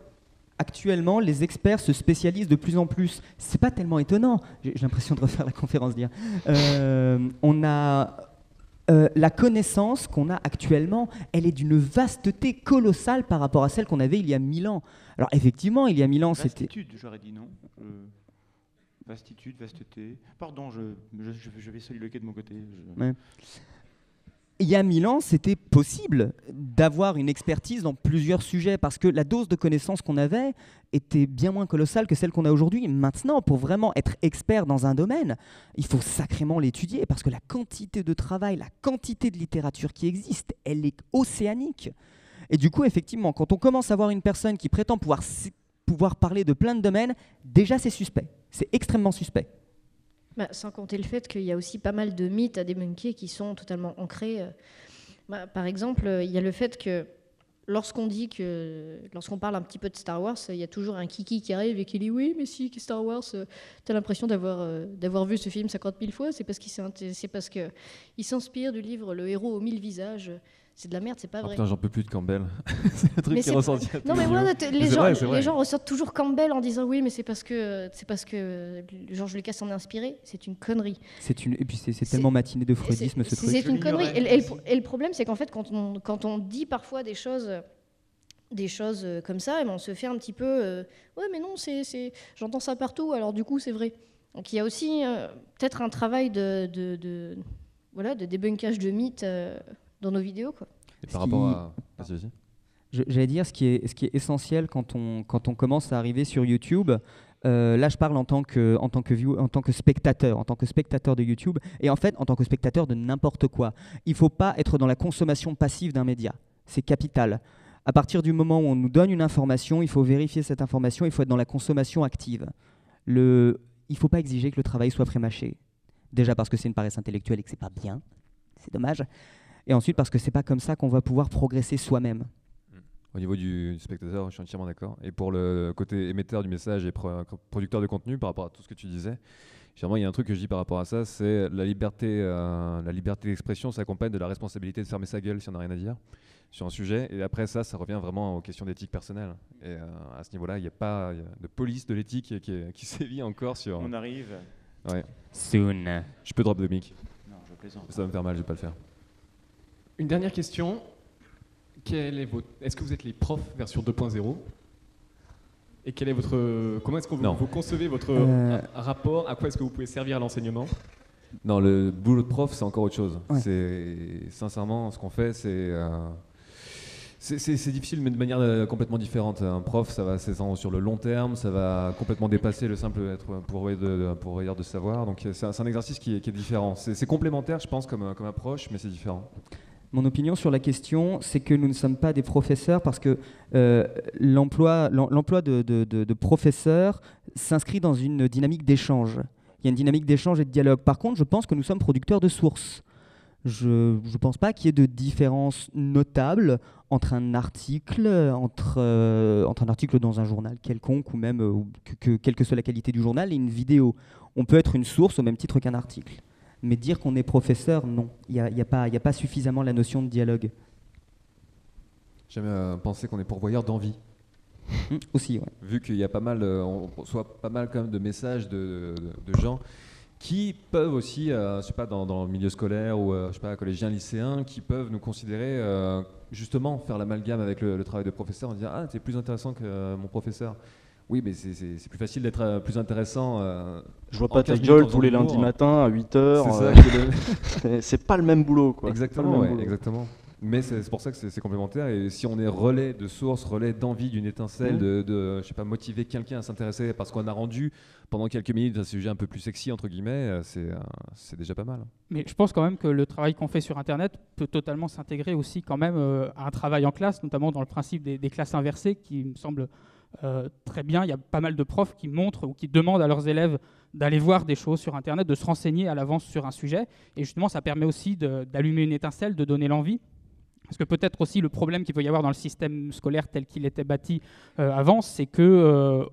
actuellement, les experts se spécialisent de plus en plus. C'est pas tellement étonnant. J'ai l'impression de refaire la conférence d'hier. On a la connaissance qu'on a actuellement, elle est d'une vasteté colossale par rapport à celle qu'on avait il y a 1000 ans. Alors effectivement, il y a 1000 ans, c'était... Vastitude, j'aurais dit non. Vastitude, vasteté. Pardon, je vais soliloquer de mon côté. Ouais. Il y a 1000 ans, c'était possible d'avoir une expertise dans plusieurs sujets parce que la dose de connaissances qu'on avait était bien moins colossale que celle qu'on a aujourd'hui. Maintenant, pour vraiment être expert dans un domaine, il faut sacrément l'étudier parce que la quantité de travail, la quantité de littérature qui existe, elle est océanique. Et du coup, effectivement, quand on commence à voir une personne qui prétend pouvoir parler de plein de domaines, déjà c'est suspect. C'est extrêmement suspect. Sans compter le fait qu'il y a aussi pas mal de mythes à débunker qui sont totalement ancrés. Par exemple, il y a le fait que lorsqu'on parle un petit peu de Star Wars, il y a toujours un kiki qui arrive et qui dit oui, mais si Star Wars, t'as l'impression d'avoir vu ce film 50 000 fois, c'est parce qu'il s'inspire du livre Le héros aux 1000 visages. C'est de la merde, c'est pas vrai. Putain, j'en peux plus de Campbell. C'est le truc qui est ressorti à tous Non, mais les voilà, yeux. les gens ressortent toujours Campbell en disant oui, mais c'est parce que George Lucas s'en est inspiré. C'est une connerie. Et puis c'est tellement matiné de freudisme ce truc. C'est une connerie. Et le problème, c'est qu'en fait, quand on dit parfois des choses comme ça, et on se fait un petit peu ouais, mais non, j'entends ça partout, alors du coup, c'est vrai. Donc il y a aussi peut-être un travail de débunkage de mythes dans nos vidéos, quoi. Et par rapport à... Vas-y. J'allais dire, ce qui est essentiel quand on commence à arriver sur YouTube, là je parle en tant que spectateur de YouTube, et en fait en tant que spectateur de n'importe quoi. Il ne faut pas être dans la consommation passive d'un média. C'est capital. À partir du moment où on nous donne une information, il faut vérifier cette information, il faut être dans la consommation active. Il ne faut pas exiger que le travail soit prémâché. Déjà parce que c'est une paresse intellectuelle et que c'est pas bien, c'est dommage. Et ensuite parce que c'est pas comme ça qu'on va pouvoir progresser soi-même. Au niveau du spectateur, je suis entièrement d'accord. Et pour le côté émetteur du message et producteur de contenu, par rapport à tout ce que tu disais, généralement, il y a un truc que je dis par rapport à ça, c'est la liberté d'expression s'accompagne de la responsabilité de fermer sa gueule si on n'a rien à dire sur un sujet. Et après ça revient vraiment aux questions d'éthique personnelle. Et à ce niveau-là, il n'y a pas de police de l'éthique qui sévit encore sur... On arrive. Ouais. Soon. Je peux drop de mic. Non, je plaisante. Ça va me faire mal, je vais pas le faire. Une dernière question. Est-ce que vous êtes les profs version 2.0 ? Et comment est-ce que vous concevez votre rapport ? À quoi est-ce que vous pouvez servir à l'enseignement ? Non, le boulot de prof, c'est encore autre chose. Ouais. Sincèrement, ce qu'on fait, c'est difficile, mais de manière complètement différente. Un prof, ça va s'étendre sur le long terme, ça va complètement dépasser le simple être pourvoyeur de savoir. Donc c'est un exercice qui est différent. C'est complémentaire, je pense, comme approche, mais c'est différent. Mon opinion sur la question, c'est que nous ne sommes pas des professeurs parce que l'emploi de professeur s'inscrit dans une dynamique d'échange. Il y a une dynamique d'échange et de dialogue. Par contre, je pense que nous sommes producteurs de sources. Je ne pense pas qu'il y ait de différence notable entre un article, entre un article dans un journal quelconque ou même quelle que soit la qualité du journal et une vidéo. On peut être une source au même titre qu'un article. Mais dire qu'on est professeur, non. Il n'y a pas suffisamment la notion de dialogue. J'aime penser qu'on est pourvoyeur d'envie. Aussi, ouais. Vu qu'il y a pas mal, on reçoit pas mal quand même de messages de gens qui peuvent aussi, je sais pas, dans le milieu scolaire ou je sais pas, collégiens, lycéens, qui peuvent nous considérer justement faire l'amalgame avec le travail de professeur en disant ah t'es plus intéressant que mon professeur. Oui, mais c'est plus facile d'être plus intéressant. Je vois pas ta gueule tous les lundis matins à 8h. C'est pas le même boulot, quoi. Exactement, ouais, exactement. Mais c'est pour ça que c'est complémentaire. Et si on est relais de source, relais d'envie, d'une étincelle, de je sais pas, motiver quelqu'un à s'intéresser parce qu'on a rendu pendant quelques minutes un sujet un peu plus sexy, entre guillemets, c'est déjà pas mal. Mais je pense quand même que le travail qu'on fait sur Internet peut totalement s'intégrer aussi quand même à un travail en classe, notamment dans le principe des classes inversées qui me semble très bien. Il y a pas mal de profs qui montrent ou qui demandent à leurs élèves d'aller voir des choses sur Internet, de se renseigner à l'avance sur un sujet. Et justement, ça permet aussi d'allumer une étincelle, de donner l'envie. Parce que peut-être aussi le problème qu'il peut y avoir dans le système scolaire tel qu'il était bâti avant, c'est que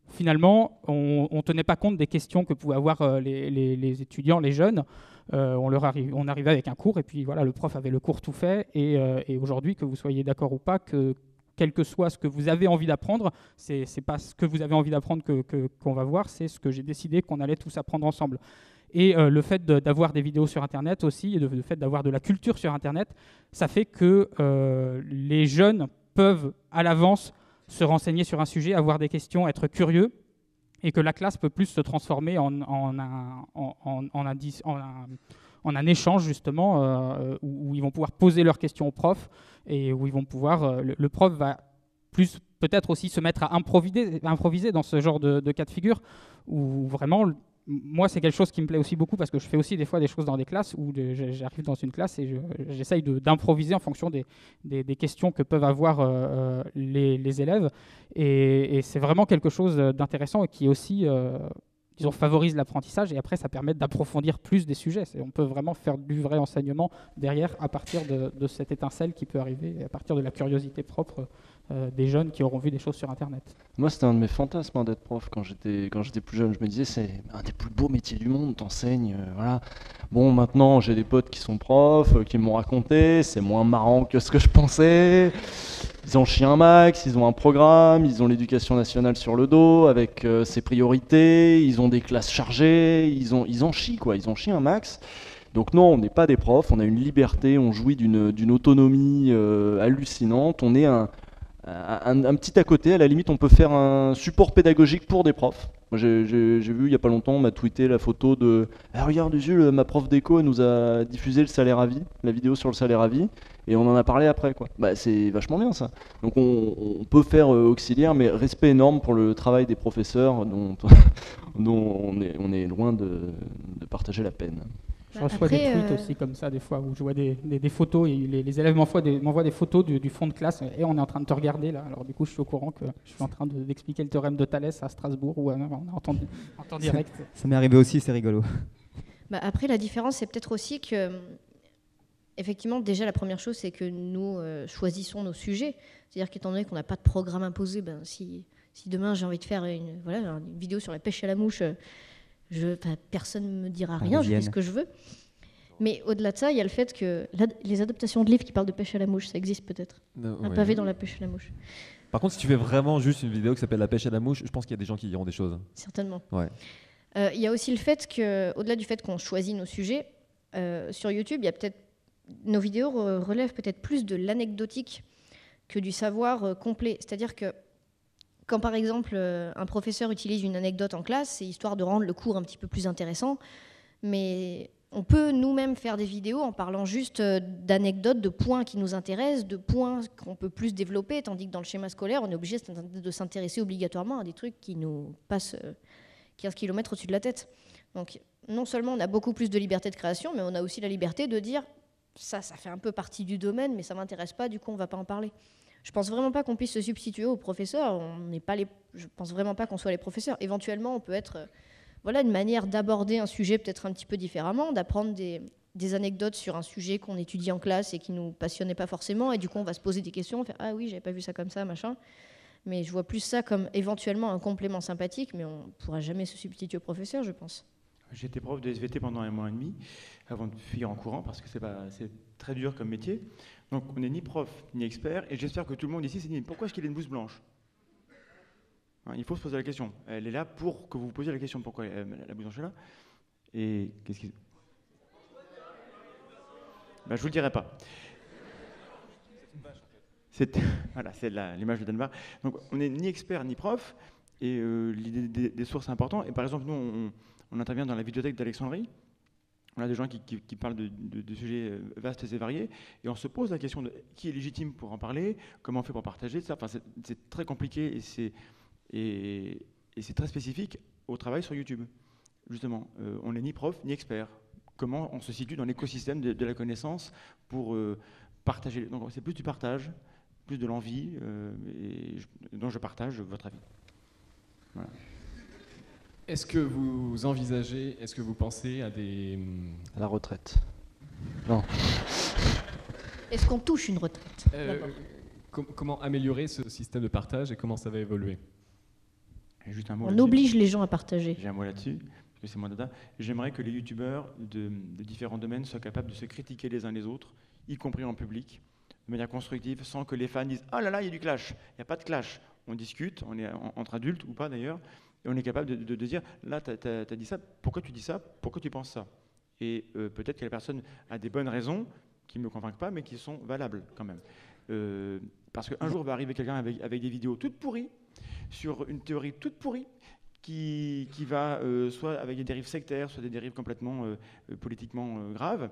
finalement, on ne tenait pas compte des questions que pouvaient avoir les étudiants, les jeunes. On arrivait avec un cours et puis voilà, le prof avait le cours tout fait. Et aujourd'hui, que vous soyez d'accord ou pas, quel que soit ce que vous avez envie d'apprendre, c'est pas ce que vous avez envie d'apprendre qu'on va voir, c'est ce que j'ai décidé qu'on allait tous apprendre ensemble. Et le fait d'avoir des vidéos sur Internet aussi, et le fait d'avoir de la culture sur Internet, ça fait que les jeunes peuvent à l'avance se renseigner sur un sujet, avoir des questions, être curieux, et que la classe peut plus se transformer en un échange justement où ils vont pouvoir poser leurs questions au prof et où ils vont pouvoir, le prof va plus peut-être aussi se mettre à improviser dans ce genre de cas de figure où vraiment... Moi, c'est quelque chose qui me plaît aussi beaucoup parce que je fais aussi des fois des choses dans des classes où j'arrive dans une classe et j'essaye d'improviser en fonction des questions que peuvent avoir les élèves. Et c'est vraiment quelque chose d'intéressant et qui aussi, disons, favorise l'apprentissage et après, ça permet d'approfondir plus des sujets. On peut vraiment faire du vrai enseignement derrière à partir de cette étincelle qui peut arriver et à partir de la curiosité propre des jeunes qui auront vu des choses sur Internet. Moi, c'était un de mes fantasmes d'être prof quand j'étais plus jeune. Je me disais, c'est un des plus beaux métiers du monde, t'enseignes, voilà. Bon, maintenant, j'ai des potes qui sont profs, qui m'ont raconté, c'est moins marrant que ce que je pensais. Ils ont chié un max, ils ont un programme, ils ont l'éducation nationale sur le dos avec ses priorités, ils ont des classes chargées, ils en chient, quoi, ils ont chié un max. Donc non, on n'est pas des profs, on a une liberté, on jouit d'une autonomie hallucinante, on est un petit à côté, à la limite on peut faire un support pédagogique pour des profs. Moi, j'ai vu il n'y a pas longtemps, on m'a tweeté la photo de regarde Jules, ma prof d'éco elle nous a diffusé le salaire à vie, la vidéo sur le salaire à vie, et on en a parlé après, quoi. Bah, c'est vachement bien ça. Donc on peut faire auxiliaire, mais respect énorme pour le travail des professeurs dont on est loin de partager la peine. Je reçois des tweets aussi comme ça, des fois, où je vois des photos, et les élèves m'envoient des photos du fond de classe, et on est en train de te regarder, là. Alors du coup, je suis au courant que je suis en train d'expliquer le théorème de Thalès à Strasbourg, où on a entendu en temps direct. Ça m'est arrivé aussi, c'est rigolo. Après, la différence, c'est peut-être aussi que, effectivement, déjà, la première chose, c'est que nous choisissons nos sujets. C'est-à-dire qu'étant donné qu'on n'a pas de programme imposé, si demain j'ai envie de faire une vidéo sur la pêche à la mouche, personne ne me dira rien, je fais ce que je veux. Mais au-delà de ça, il y a le fait que les adaptations de livres qui parlent de pêche à la mouche, ça existe peut-être. Un pavé dans la pêche à la mouche. Par contre, si tu fais vraiment juste une vidéo qui s'appelle La pêche à la mouche, je pense qu'il y a des gens qui diront des choses. Certainement. Ouais. Il y a aussi le fait que, au-delà du fait qu'on choisit nos sujets, sur YouTube, il y a peut-être nos vidéos relèvent peut-être plus de l'anecdotique que du savoir complet. C'est-à-dire que quand par exemple un professeur utilise une anecdote en classe, c'est histoire de rendre le cours un petit peu plus intéressant, mais on peut nous-mêmes faire des vidéos en parlant juste d'anecdotes, de points qui nous intéressent, de points qu'on peut plus développer, tandis que dans le schéma scolaire, on est obligé de s'intéresser obligatoirement à des trucs qui nous passent 15 km au-dessus de la tête. Donc non seulement on a beaucoup plus de liberté de création, mais on a aussi la liberté de dire ça fait un peu partie du domaine, mais ça m'intéresse pas, du coup on va pas en parler. Je pense vraiment pas qu'on puisse se substituer aux professeurs. Je pense vraiment pas qu'on soit les professeurs. Éventuellement, on peut être une manière d'aborder un sujet peut-être un petit peu différemment, d'apprendre des anecdotes sur un sujet qu'on étudie en classe et qui nous passionnait pas forcément, et du coup on va se poser des questions, faire ah oui j'avais pas vu ça comme ça, machin. Mais je vois plus ça comme éventuellement un complément sympathique, mais on pourra jamais se substituer au professeur, je pense. J'étais prof de SVT pendant 1 mois et demi, avant de fuir en courant, parce que c'est très dur comme métier. Donc on n'est ni prof, ni expert, et j'espère que tout le monde ici s'est dit pourquoi est-ce qu'il a une blouse blanche ? Il faut se poser la question. Elle est là pour que vous vous posiez la question pourquoi la blouse blanche est là. Et qu'est-ce qui... Je vous le dirai pas. Voilà, c'est l'image de Danemark. Donc on n'est ni expert ni prof, et l'idée des sources est importante. Et par exemple, nous, on intervient dans la vidéothèque d'Alexandrie. On a des gens qui parlent de sujets vastes et variés, et on se pose la question de qui est légitime pour en parler, comment on fait pour partager ça. Enfin, c'est très compliqué et c'est très spécifique au travail sur YouTube. Justement, on n'est ni prof ni expert. Comment on se situe dans l'écosystème de la connaissance pour partager. Donc c'est plus du partage, plus de l'envie, dont je partage votre avis. Voilà. Est-ce que vous pensez à la retraite? Non. Est-ce qu'on touche une retraite? Comment améliorer ce système de partage et comment ça va évoluer? Juste un mot on oblige les gens à partager. J'ai un mot là-dessus, parce que c'est mon dada. J'aimerais que les youtubeurs de différents domaines soient capables de se critiquer les uns les autres, y compris en public, de manière constructive, sans que les fans disent « Ah là là, il y a du clash ». Il n'y a pas de clash. On discute, on est entre adultes ou pas d'ailleurs, et on est capable de dire « Là, tu as dit ça, pourquoi tu dis ça? Pourquoi tu penses ça ?» Et peut-être que la personne a des bonnes raisons qui ne me convainquent pas, mais qui sont valables quand même. Parce qu'un jour va arriver quelqu'un avec des vidéos toutes pourries, sur une théorie toute pourrie, qui va soit avec des dérives sectaires, soit des dérives complètement politiquement graves,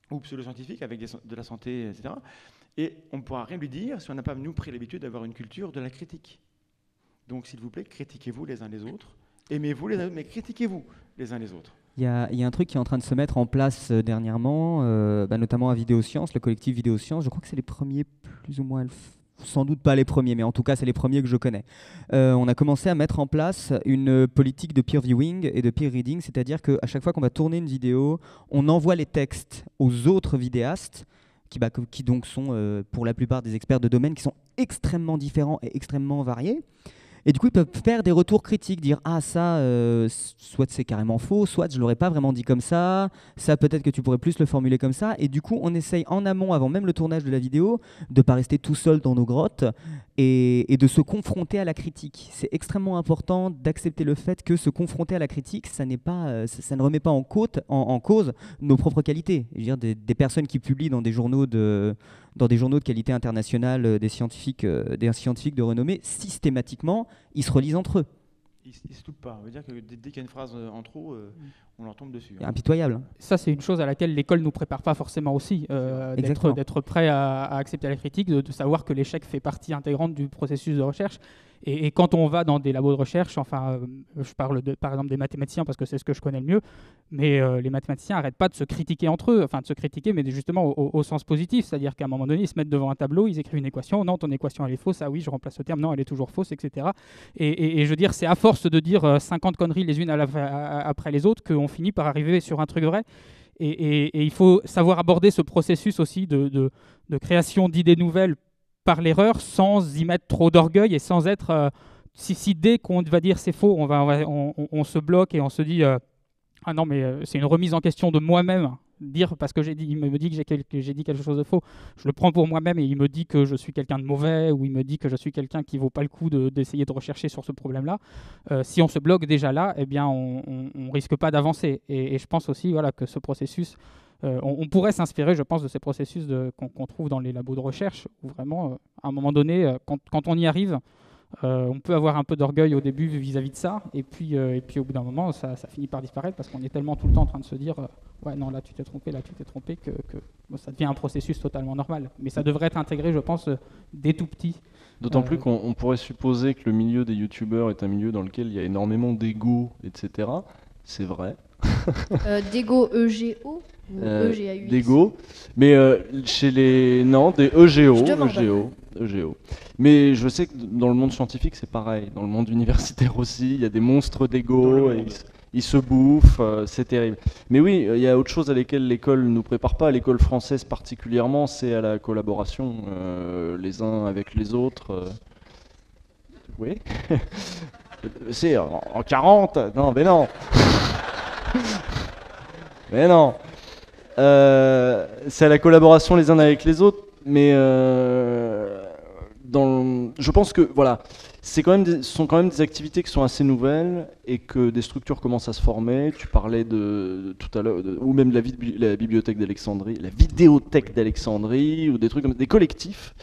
ou pseudo-scientifiques, avec de la santé, etc. Et on ne pourra rien lui dire si on n'a pas, nous, pris l'habitude d'avoir une culture de la critique. Donc, s'il vous plaît, critiquez-vous les uns les autres. Aimez-vous les uns, mais critiquez-vous les uns les autres. Il y a un truc qui est en train de se mettre en place dernièrement, notamment à Vidéosciences, le collectif Vidéosciences. Je crois que c'est les premiers, plus ou moins, sans doute pas les premiers, mais en tout cas, c'est les premiers que je connais. On a commencé à mettre en place une politique de peer viewing et de peer reading, c'est-à-dire qu'à chaque fois qu'on va tourner une vidéo, on envoie les textes aux autres vidéastes, qui donc sont, pour la plupart des experts de domaine, qui sont extrêmement différents et extrêmement variés. Et du coup, ils peuvent faire des retours critiques, dire « Ah, ça, soit c'est carrément faux, soit je ne l'aurais pas vraiment dit comme ça, ça, peut-être que tu pourrais plus le formuler comme ça. » Et du coup, on essaye en amont, avant même le tournage de la vidéo, de ne pas rester tout seul dans nos grottes et de se confronter à la critique. C'est extrêmement important d'accepter le fait que se confronter à la critique, ça ne remet pas en cause nos propres qualités. Je veux dire, des personnes qui publient dans des journaux de qualité internationale, des scientifiques de renommée, systématiquement, ils se relisent entre eux. il se loupe pas. On veut dire que dès qu'il y a une phrase en trop, on leur tombe dessus. Impitoyable. Ça, c'est une chose à laquelle l'école ne nous prépare pas forcément aussi, d'être prêt à accepter la critique, de savoir que l'échec fait partie intégrante du processus de recherche. Et quand on va dans des labos de recherche, je parle par exemple des mathématiciens parce que c'est ce que je connais le mieux, mais les mathématiciens n'arrêtent pas de se critiquer entre eux, de se critiquer, mais justement au sens positif, c'est-à-dire qu'à un moment donné, ils se mettent devant un tableau, ils écrivent une équation, non, ton équation elle est fausse, ah oui, je remplace le terme, non, elle est toujours fausse, etc. Et je veux dire, c'est à force de dire 50 conneries les unes après les autres qu'on finit par arriver sur un truc vrai. Et il faut savoir aborder ce processus aussi de création d'idées nouvelles par l'erreur, sans y mettre trop d'orgueil et sans être... si dès qu'on va dire c'est faux, on se bloque et on se dit ah non mais c'est une remise en question de moi-même, dire parce que il me dit que j'ai dit quelque chose de faux, je le prends pour moi-même et il me dit que je suis quelqu'un de mauvais ou il me dit que je suis quelqu'un qui vaut pas le coup d'essayer de rechercher sur ce problème-là. Si on se bloque déjà là, eh bien on risque pas d'avancer. Et je pense aussi que ce processus... on pourrait s'inspirer, je pense, de ces processus qu'on trouve dans les labos de recherche, où vraiment, à un moment donné, quand on y arrive, on peut avoir un peu d'orgueil au début vis-à-vis de ça, et puis au bout d'un moment, ça finit par disparaître, parce qu'on est tellement tout le temps en train de se dire ouais, non, là tu t'es trompé, que ça devient un processus totalement normal. Mais ça devrait être intégré, je pense, dès tout petit. D'autant plus qu'on pourrait supposer que le milieu des youtubeurs est un milieu dans lequel il y a énormément d'ego, etc. C'est vrai. D'ego EGO ou EGAUX d'ego, mais chez les... Non, des EGO. Mais je sais que dans le monde scientifique, c'est pareil. Dans le monde universitaire aussi, il y a des monstres d'ego, et ils se bouffent, c'est terrible. Mais oui, il y a autre chose à laquelle l'école ne nous prépare pas, l'école française particulièrement, c'est à la collaboration les uns avec les autres. Oui. C'est en 40. Non, mais non. Mais non. C'est à la collaboration les uns avec les autres, mais je pense que voilà, ce sont quand même des activités qui sont assez nouvelles et que des structures commencent à se former. Tu parlais tout à l'heure, ou même la bibliothèque d'Alexandrie, la vidéothèque d'Alexandrie, ou des trucs comme des collectifs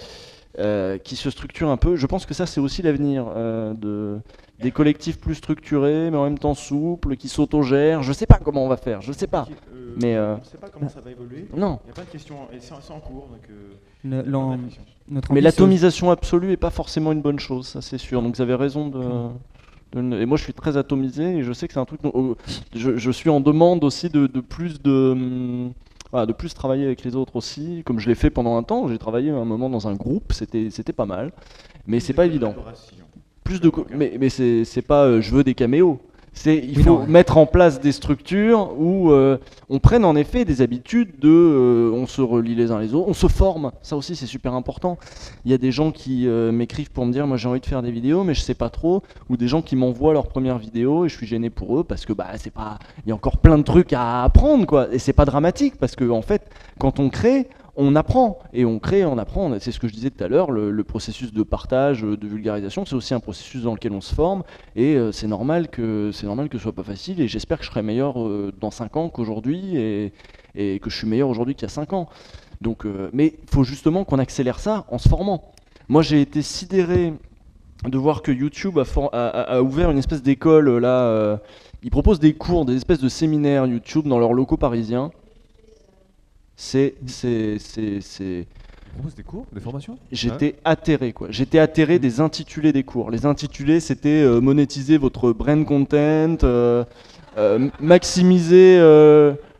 qui se structurent un peu. Je pense que ça, c'est aussi l'avenir des collectifs plus structurés, mais en même temps souples, qui s'autogèrent. Je sais pas comment on va faire, je sais pas. Mais on ne sait pas comment ça va évoluer. Non. Il y a plein de questions, et c'est en cours. Mais l'atomisation absolue n'est pas forcément une bonne chose, ça c'est sûr. Donc vous avez raison et moi je suis très atomisé et je sais que c'est un truc. Je suis en demande aussi de plus de plus travailler avec les autres aussi, comme je l'ai fait pendant un temps. J'ai travaillé un moment dans un groupe, c'était pas mal, mais c'est pas évident. Mais c'est pas je veux des caméos. Il faut mettre en place des structures où on prenne en effet des habitudes on se relie les uns les autres, on se forme, ça aussi c'est super important. Il y a des gens qui m'écrivent pour me dire moi j'ai envie de faire des vidéos mais je sais pas trop, ou des gens qui m'envoient leurs premières vidéos et je suis gêné pour eux parce que il y a encore plein de trucs à apprendre quoi, et c'est pas dramatique parce que en fait quand on crée, on apprend, et on crée, on apprend. C'est ce que je disais tout à l'heure, le processus de partage, de vulgarisation, c'est aussi un processus dans lequel on se forme, et c'est normal que ce soit pas facile, et j'espère que je serai meilleur dans 5 ans qu'aujourd'hui, et que je suis meilleur aujourd'hui qu'il y a 5 ans. Donc, mais il faut justement qu'on accélère ça en se formant. Moi j'ai été sidéré de voir que YouTube a ouvert une espèce d'école, là, ils proposent des cours, des espèces de séminaires YouTube dans leurs locaux parisiens. Ils proposent des cours, des formations ? J'étais atterré quoi. J'étais atterré des intitulés des cours. Les intitulés c'était monétiser votre brand content, maximiser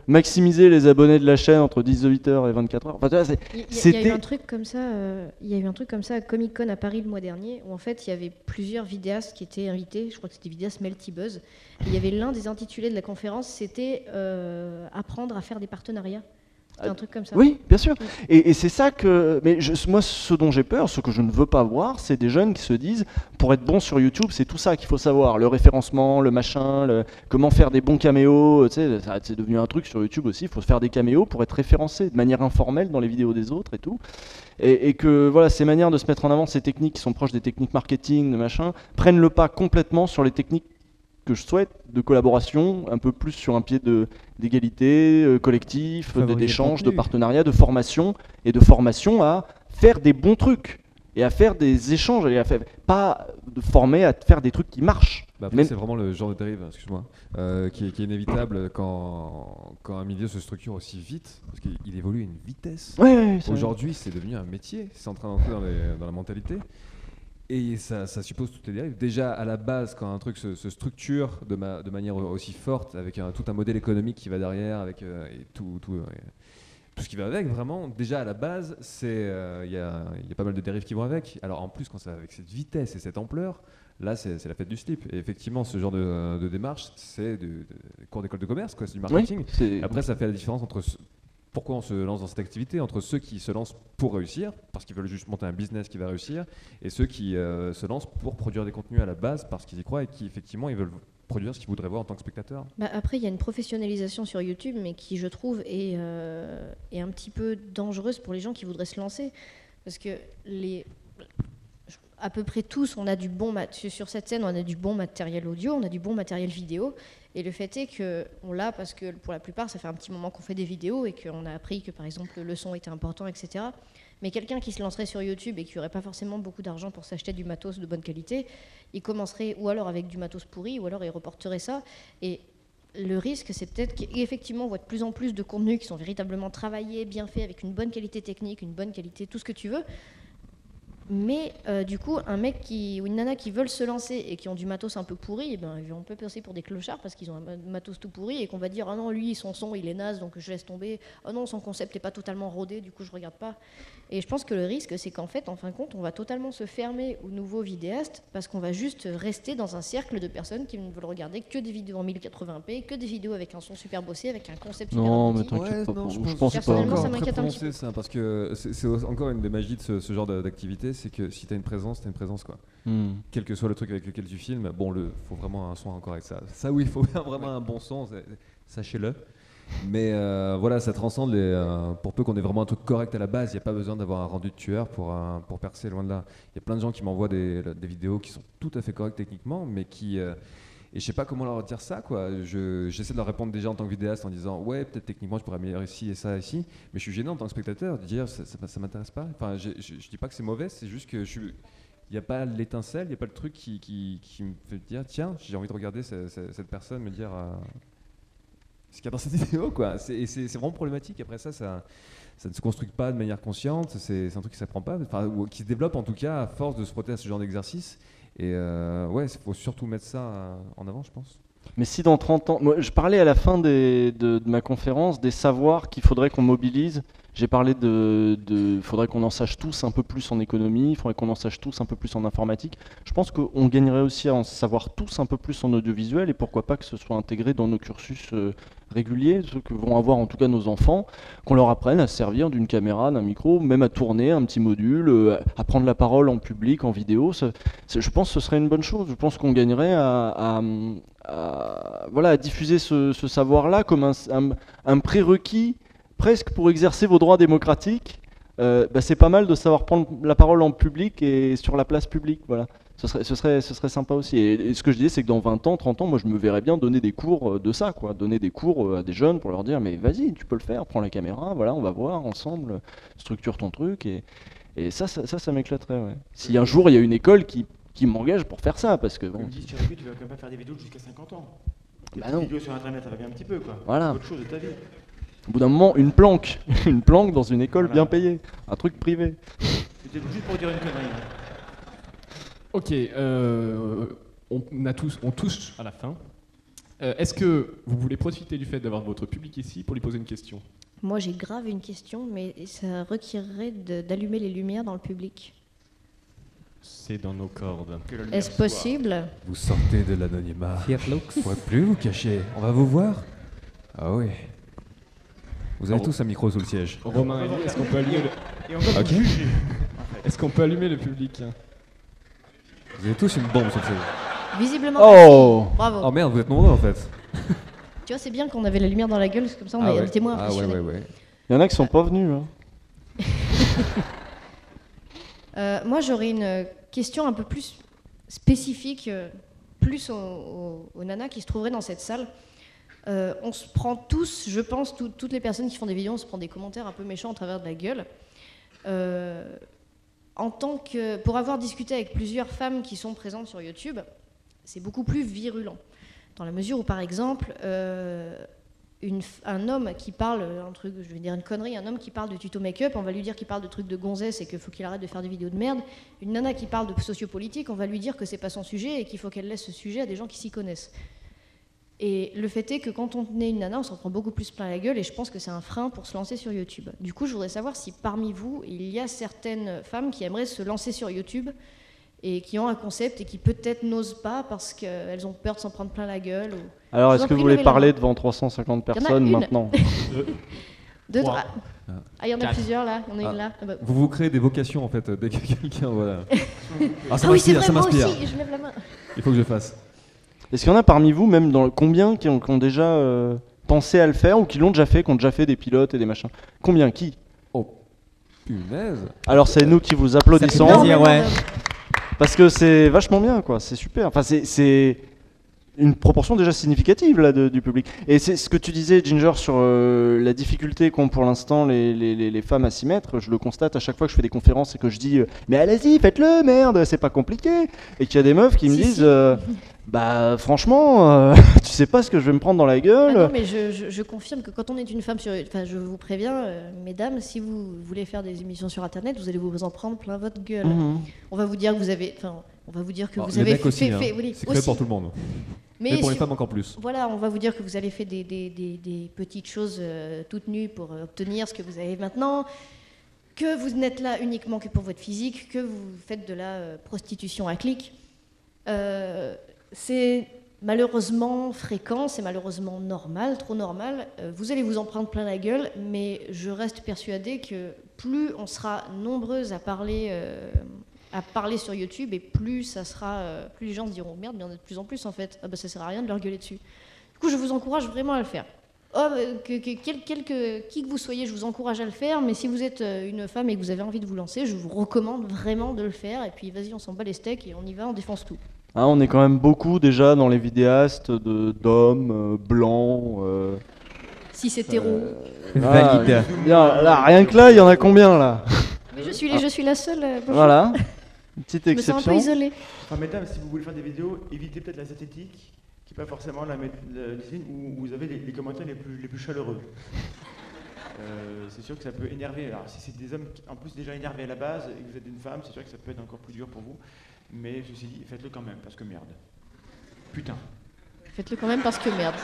les abonnés de la chaîne entre 18h et 24h. Enfin, il y a eu un truc comme ça. Il y a eu un truc comme ça à Comic Con à Paris le mois dernier où en fait il y avait plusieurs vidéastes qui étaient invités. Je crois que c'était vidéaste Melty Buzz. Et il y avait l'un des intitulés de la conférence, c'était apprendre à faire des partenariats. C'était un truc comme ça. Oui, bien sûr. Et c'est ça que... Mais moi, ce dont j'ai peur, ce que je ne veux pas voir, c'est des jeunes qui se disent, pour être bon sur YouTube, c'est tout ça qu'il faut savoir. Le référencement, le machin, comment faire des bons caméos. Tu sais, c'est devenu un truc sur YouTube aussi. Il faut faire des caméos pour être référencé de manière informelle dans les vidéos des autres et tout. Et que voilà, ces manières de se mettre en avant, ces techniques qui sont proches des techniques marketing, de machin, prennent le pas complètement sur les techniques que je souhaite de collaboration, un peu plus sur un pied d'égalité, collectif, d'échange, de partenariat, de formation, et de formation à faire des bons trucs, et à faire des échanges, et pas de former à faire des trucs qui marchent. Bah après, c'est vraiment le genre de dérive, excuse-moi, qui est inévitable quand un milieu se structure aussi vite, parce qu'il évolue à une vitesse. Aujourd'hui, c'est devenu un métier, c'est en train d'entrer dans la mentalité. Et ça suppose toutes les dérives. Déjà, à la base, quand un truc se structure de manière aussi forte, avec tout un modèle économique qui va derrière, avec et tout ce qui va avec, vraiment, déjà à la base, il y a pas mal de dérives qui vont avec. Alors en plus, quand ça va avec cette vitesse et cette ampleur, là, c'est la fête du slip. Et effectivement, ce genre de démarche, c'est des cours d'école de commerce, quoi, c'est du marketing. Oui, après, ça fait la différence entre pourquoi on se lance dans cette activité, entre ceux qui se lancent pour réussir, parce qu'ils veulent juste monter un business qui va réussir, et ceux qui se lancent pour produire des contenus à la base parce qu'ils y croient et qui, effectivement, ils veulent produire ce qu'ils voudraient voir en tant que spectateur. Après, il y a une professionnalisation sur YouTube, mais qui, je trouve, est un petit peu dangereuse pour les gens qui voudraient se lancer. Parce que à peu près tous, on a du bon sur cette scène, on a du bon matériel audio, on a du bon matériel vidéo. Et le fait est qu'on l'a parce que pour la plupart, ça fait un petit moment qu'on fait des vidéos et qu'on a appris que, par exemple, le son était important, etc. Mais quelqu'un qui se lancerait sur YouTube et qui n'aurait pas forcément beaucoup d'argent pour s'acheter du matos de bonne qualité, il commencerait ou alors avec du matos pourri, ou alors il reporterait ça. Et le risque, c'est peut-être qu'effectivement, on voit de plus en plus de contenus qui sont véritablement travaillés, bien faits, avec une bonne qualité technique, une bonne qualité, tout ce que tu veux. Mais du coup, un mec ou une nana qui veulent se lancer et qui ont du matos un peu pourri, eh ben, ils vont un peu passer pour des clochards parce qu'ils ont un matos tout pourri et qu'on va dire « Ah non, lui, son son, il est naze, donc je laisse tomber. Ah non, son concept n'est pas totalement rodé, du coup, je regarde pas. » Et je pense que le risque, c'est qu'en fait, en fin de compte, on va totalement se fermer aux nouveaux vidéastes parce qu'on va juste rester dans un cercle de personnes qui ne veulent regarder que des vidéos en 1080p, que des vidéos avec un son super bossé, avec un concept super abouti. Mais t'inquiète pas, je pense personnellement, pas. ça m'inquiète un petit peu. Ça, parce que c'est encore une des magies de ce genre d'activité, c'est que si t'as une présence, quoi. Quel que soit le truc avec lequel tu filmes, faut vraiment un son encore avec ça. Ça oui, il faut vraiment un bon son, sachez-le. Mais voilà, ça transcende pour peu qu'on ait vraiment un truc correct à la base, il n'y a pas besoin d'avoir un rendu de tueur pour percer, loin de là. Il y a plein de gens qui m'envoient des vidéos qui sont tout à fait correctes techniquement, mais qui... et je sais pas comment leur dire ça, quoi. J'essaie de leur répondre déjà en tant que vidéaste en disant ouais, peut-être techniquement je pourrais améliorer ici et ça ici, mais je suis gêné en tant que spectateur de dire ça m'intéresse pas. Enfin, je dis pas que c'est mauvais, c'est juste que il n'y a pas l'étincelle, il n'y a pas le truc qui me fait dire tiens, j'ai envie de regarder cette personne me dire ce qu'il y a dans cette vidéo, quoi. C'est vraiment problématique. Après ça ne se construit pas de manière consciente, c'est un truc qui s'apprend pas, ou qui se développe en tout cas à force de se frotter à ce genre d'exercice. Et il faut surtout mettre ça en avant, je pense. Mais si dans 30 ans... Moi, je parlais à la fin de ma conférence des savoirs qu'il faudrait qu'on mobilise. J'ai parlé faudrait qu'on en sache tous un peu plus en économie, il faudrait qu'on en sache tous un peu plus en informatique. Je pense qu'on gagnerait aussi à en savoir tous un peu plus en audiovisuel et pourquoi pas que ce soit intégré dans nos cursus réguliers, ceux que vont avoir en tout cas nos enfants, qu'on leur apprenne à se servir d'une caméra, d'un micro, même à tourner un petit module, à prendre la parole en public, en vidéo. Je pense que ce serait une bonne chose. Je pense qu'on gagnerait à diffuser ce savoir-là comme un prérequis presque pour exercer vos droits démocratiques. C'est pas mal de savoir prendre la parole en public et sur la place publique. Voilà. Ce serait sympa aussi. Et ce que je disais, c'est que dans 20 ans, 30 ans, moi je me verrais bien donner des cours de ça, quoi. Donner des cours à des jeunes pour leur dire mais vas-y, tu peux le faire, prends la caméra, voilà, on va voir ensemble, structure ton truc. Et ça m'éclaterait. Ouais. Si un jour il y a une école qui m'engage pour faire ça, parce que bon. Comme dit sur YouTube, tu vas quand même pas faire des vidéos jusqu'à 50 ans. Bah non. Des vidéos sur internet, ça va bien un petit peu, quoi. Voilà. Autre chose de ta vie. Au bout d'un moment, une planque dans une école bien payée, un truc privé. C'était juste pour dire une connerie. Ok, on touche à la fin. Est-ce que vous voulez profiter du fait d'avoir votre public ici pour lui poser une question ? Moi, j'ai grave une question, mais ça requerrait d'allumer les lumières dans le public. C'est dans nos cordes. Est-ce possible ? Vous sortez de l'anonymat. Vous ne pourrez plus vous cacher. On va vous voir ? Ah oui. Vous avez tous un micro sous le siège. Romain, est-ce qu'on peut allumer Est-ce qu'on peut allumer le public ? Vous avez tous une bombe sous le siège. Visiblement. Oh. Bravo. Oh merde, vous êtes nombreux en fait. Tu vois, c'est bien qu'on avait la lumière dans la gueule, comme ça on était moins impressionnés. Ouais. Il y en a qui sont pas venus. Hein. Moi, j'aurais une question un peu plus spécifique, plus aux nanas qui se trouveraient dans cette salle. On se prend tous, je pense, toutes les personnes qui font des vidéos, on se prend des commentaires un peu méchants au travers de la gueule. Pour avoir discuté avec plusieurs femmes qui sont présentes sur YouTube, c'est beaucoup plus virulent. Dans la mesure où, par exemple, un homme qui parle, un truc, je vais dire une connerie, un homme qui parle de tuto make-up, on va lui dire qu'il parle de trucs de gonzesse et qu'il faut qu'il arrête de faire des vidéos de merde. Une nana qui parle de sociopolitique, on va lui dire que c'est pas son sujet et qu'il faut qu'elle laisse ce sujet à des gens qui s'y connaissent. Et le fait est que quand on est une nana, on s'en prend beaucoup plus plein la gueule et je pense que c'est un frein pour se lancer sur YouTube. Du coup, je voudrais savoir si parmi vous, il y a certaines femmes qui aimeraient se lancer sur YouTube et qui ont un concept et qui peut-être n'osent pas parce qu'elles ont peur de s'en prendre plein la gueule. Alors, est-ce que vous voulez parler devant 350 personnes maintenant? Deux, trois. Ah, il y en a plusieurs là, il y en a une là. Ah bah. Vous créez des vocations en fait, dès que quelqu'un. Voilà. Ah oui, c'est vrai, moi aussi, je lève la main. Il faut que je fasse. Est-ce qu'il y en a parmi vous, même dans combien, qui ont déjà pensé à le faire ou qui l'ont déjà fait, qui ont déjà fait des pilotes et des machins? Combien? Qui? Oh, punaise. Alors, c'est nous qui vous applaudissons. Parce que c'est vachement bien, quoi. C'est super. Enfin, c'est une proportion déjà significative là, du public. Et c'est ce que tu disais, Ginger, sur la difficulté qu'ont pour l'instant les femmes à s'y mettre. Je le constate à chaque fois que je fais des conférences et que je dis mais allez-y, faites-le, merde, c'est pas compliqué. Et qu'il y a des meufs qui me disent bah franchement, tu sais pas ce que je vais me prendre dans la gueule. Non, mais je confirme que quand on est une femme enfin, je vous préviens, mesdames, si vous voulez faire des émissions sur Internet, vous allez vous en prendre plein votre gueule. On va vous dire que vous avez, on va vous dire que vous avez aussi, c'est créé pour tout le monde. Mais pour les femmes encore plus. Voilà, on va vous dire que vous avez fait des petites choses toutes nues pour obtenir ce que vous avez maintenant, que vous n'êtes là uniquement que pour votre physique, que vous faites de la prostitution à clic. C'est malheureusement fréquent, c'est malheureusement normal, trop normal. Vous allez vous en prendre plein la gueule, mais je reste persuadée que plus on sera nombreuses à parler sur YouTube et plus les gens se diront merde, mais il y en a de plus en plus en fait. Ah bah ça sert à rien de leur gueuler dessus. Du coup, je vous encourage vraiment à le faire. Qui que vous soyez, je vous encourage à le faire, mais si vous êtes une femme et que vous avez envie de vous lancer, je vous recommande vraiment de le faire. Et puis vas-y, on s'en bat les steaks et on y va, on défonce tout. Hein, on est quand même beaucoup déjà dans les vidéastes d'hommes blancs. Si c'est hétéro. Valide. Là, rien que là, il y en a combien là? Mais je suis la seule. Voilà, une petite je me sens un peu exception. isolée. Enfin, mesdames, si vous voulez faire des vidéos, évitez peut-être la zététique, qui n'est pas forcément la discipline où vous avez les commentaires les plus chaleureux. C'est sûr que ça peut énerver. Alors, si c'est des hommes en plus déjà énervés à la base et que vous êtes une femme, c'est sûr que ça peut être encore plus dur pour vous. Mais ceci dit, faites-le quand même, parce que merde. Putain. Faites-le quand même parce que merde.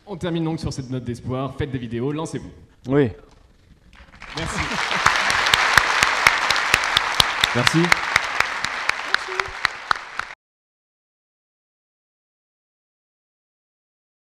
On termine donc sur cette note d'espoir. Faites des vidéos, lancez-vous. Oui. Merci. Merci.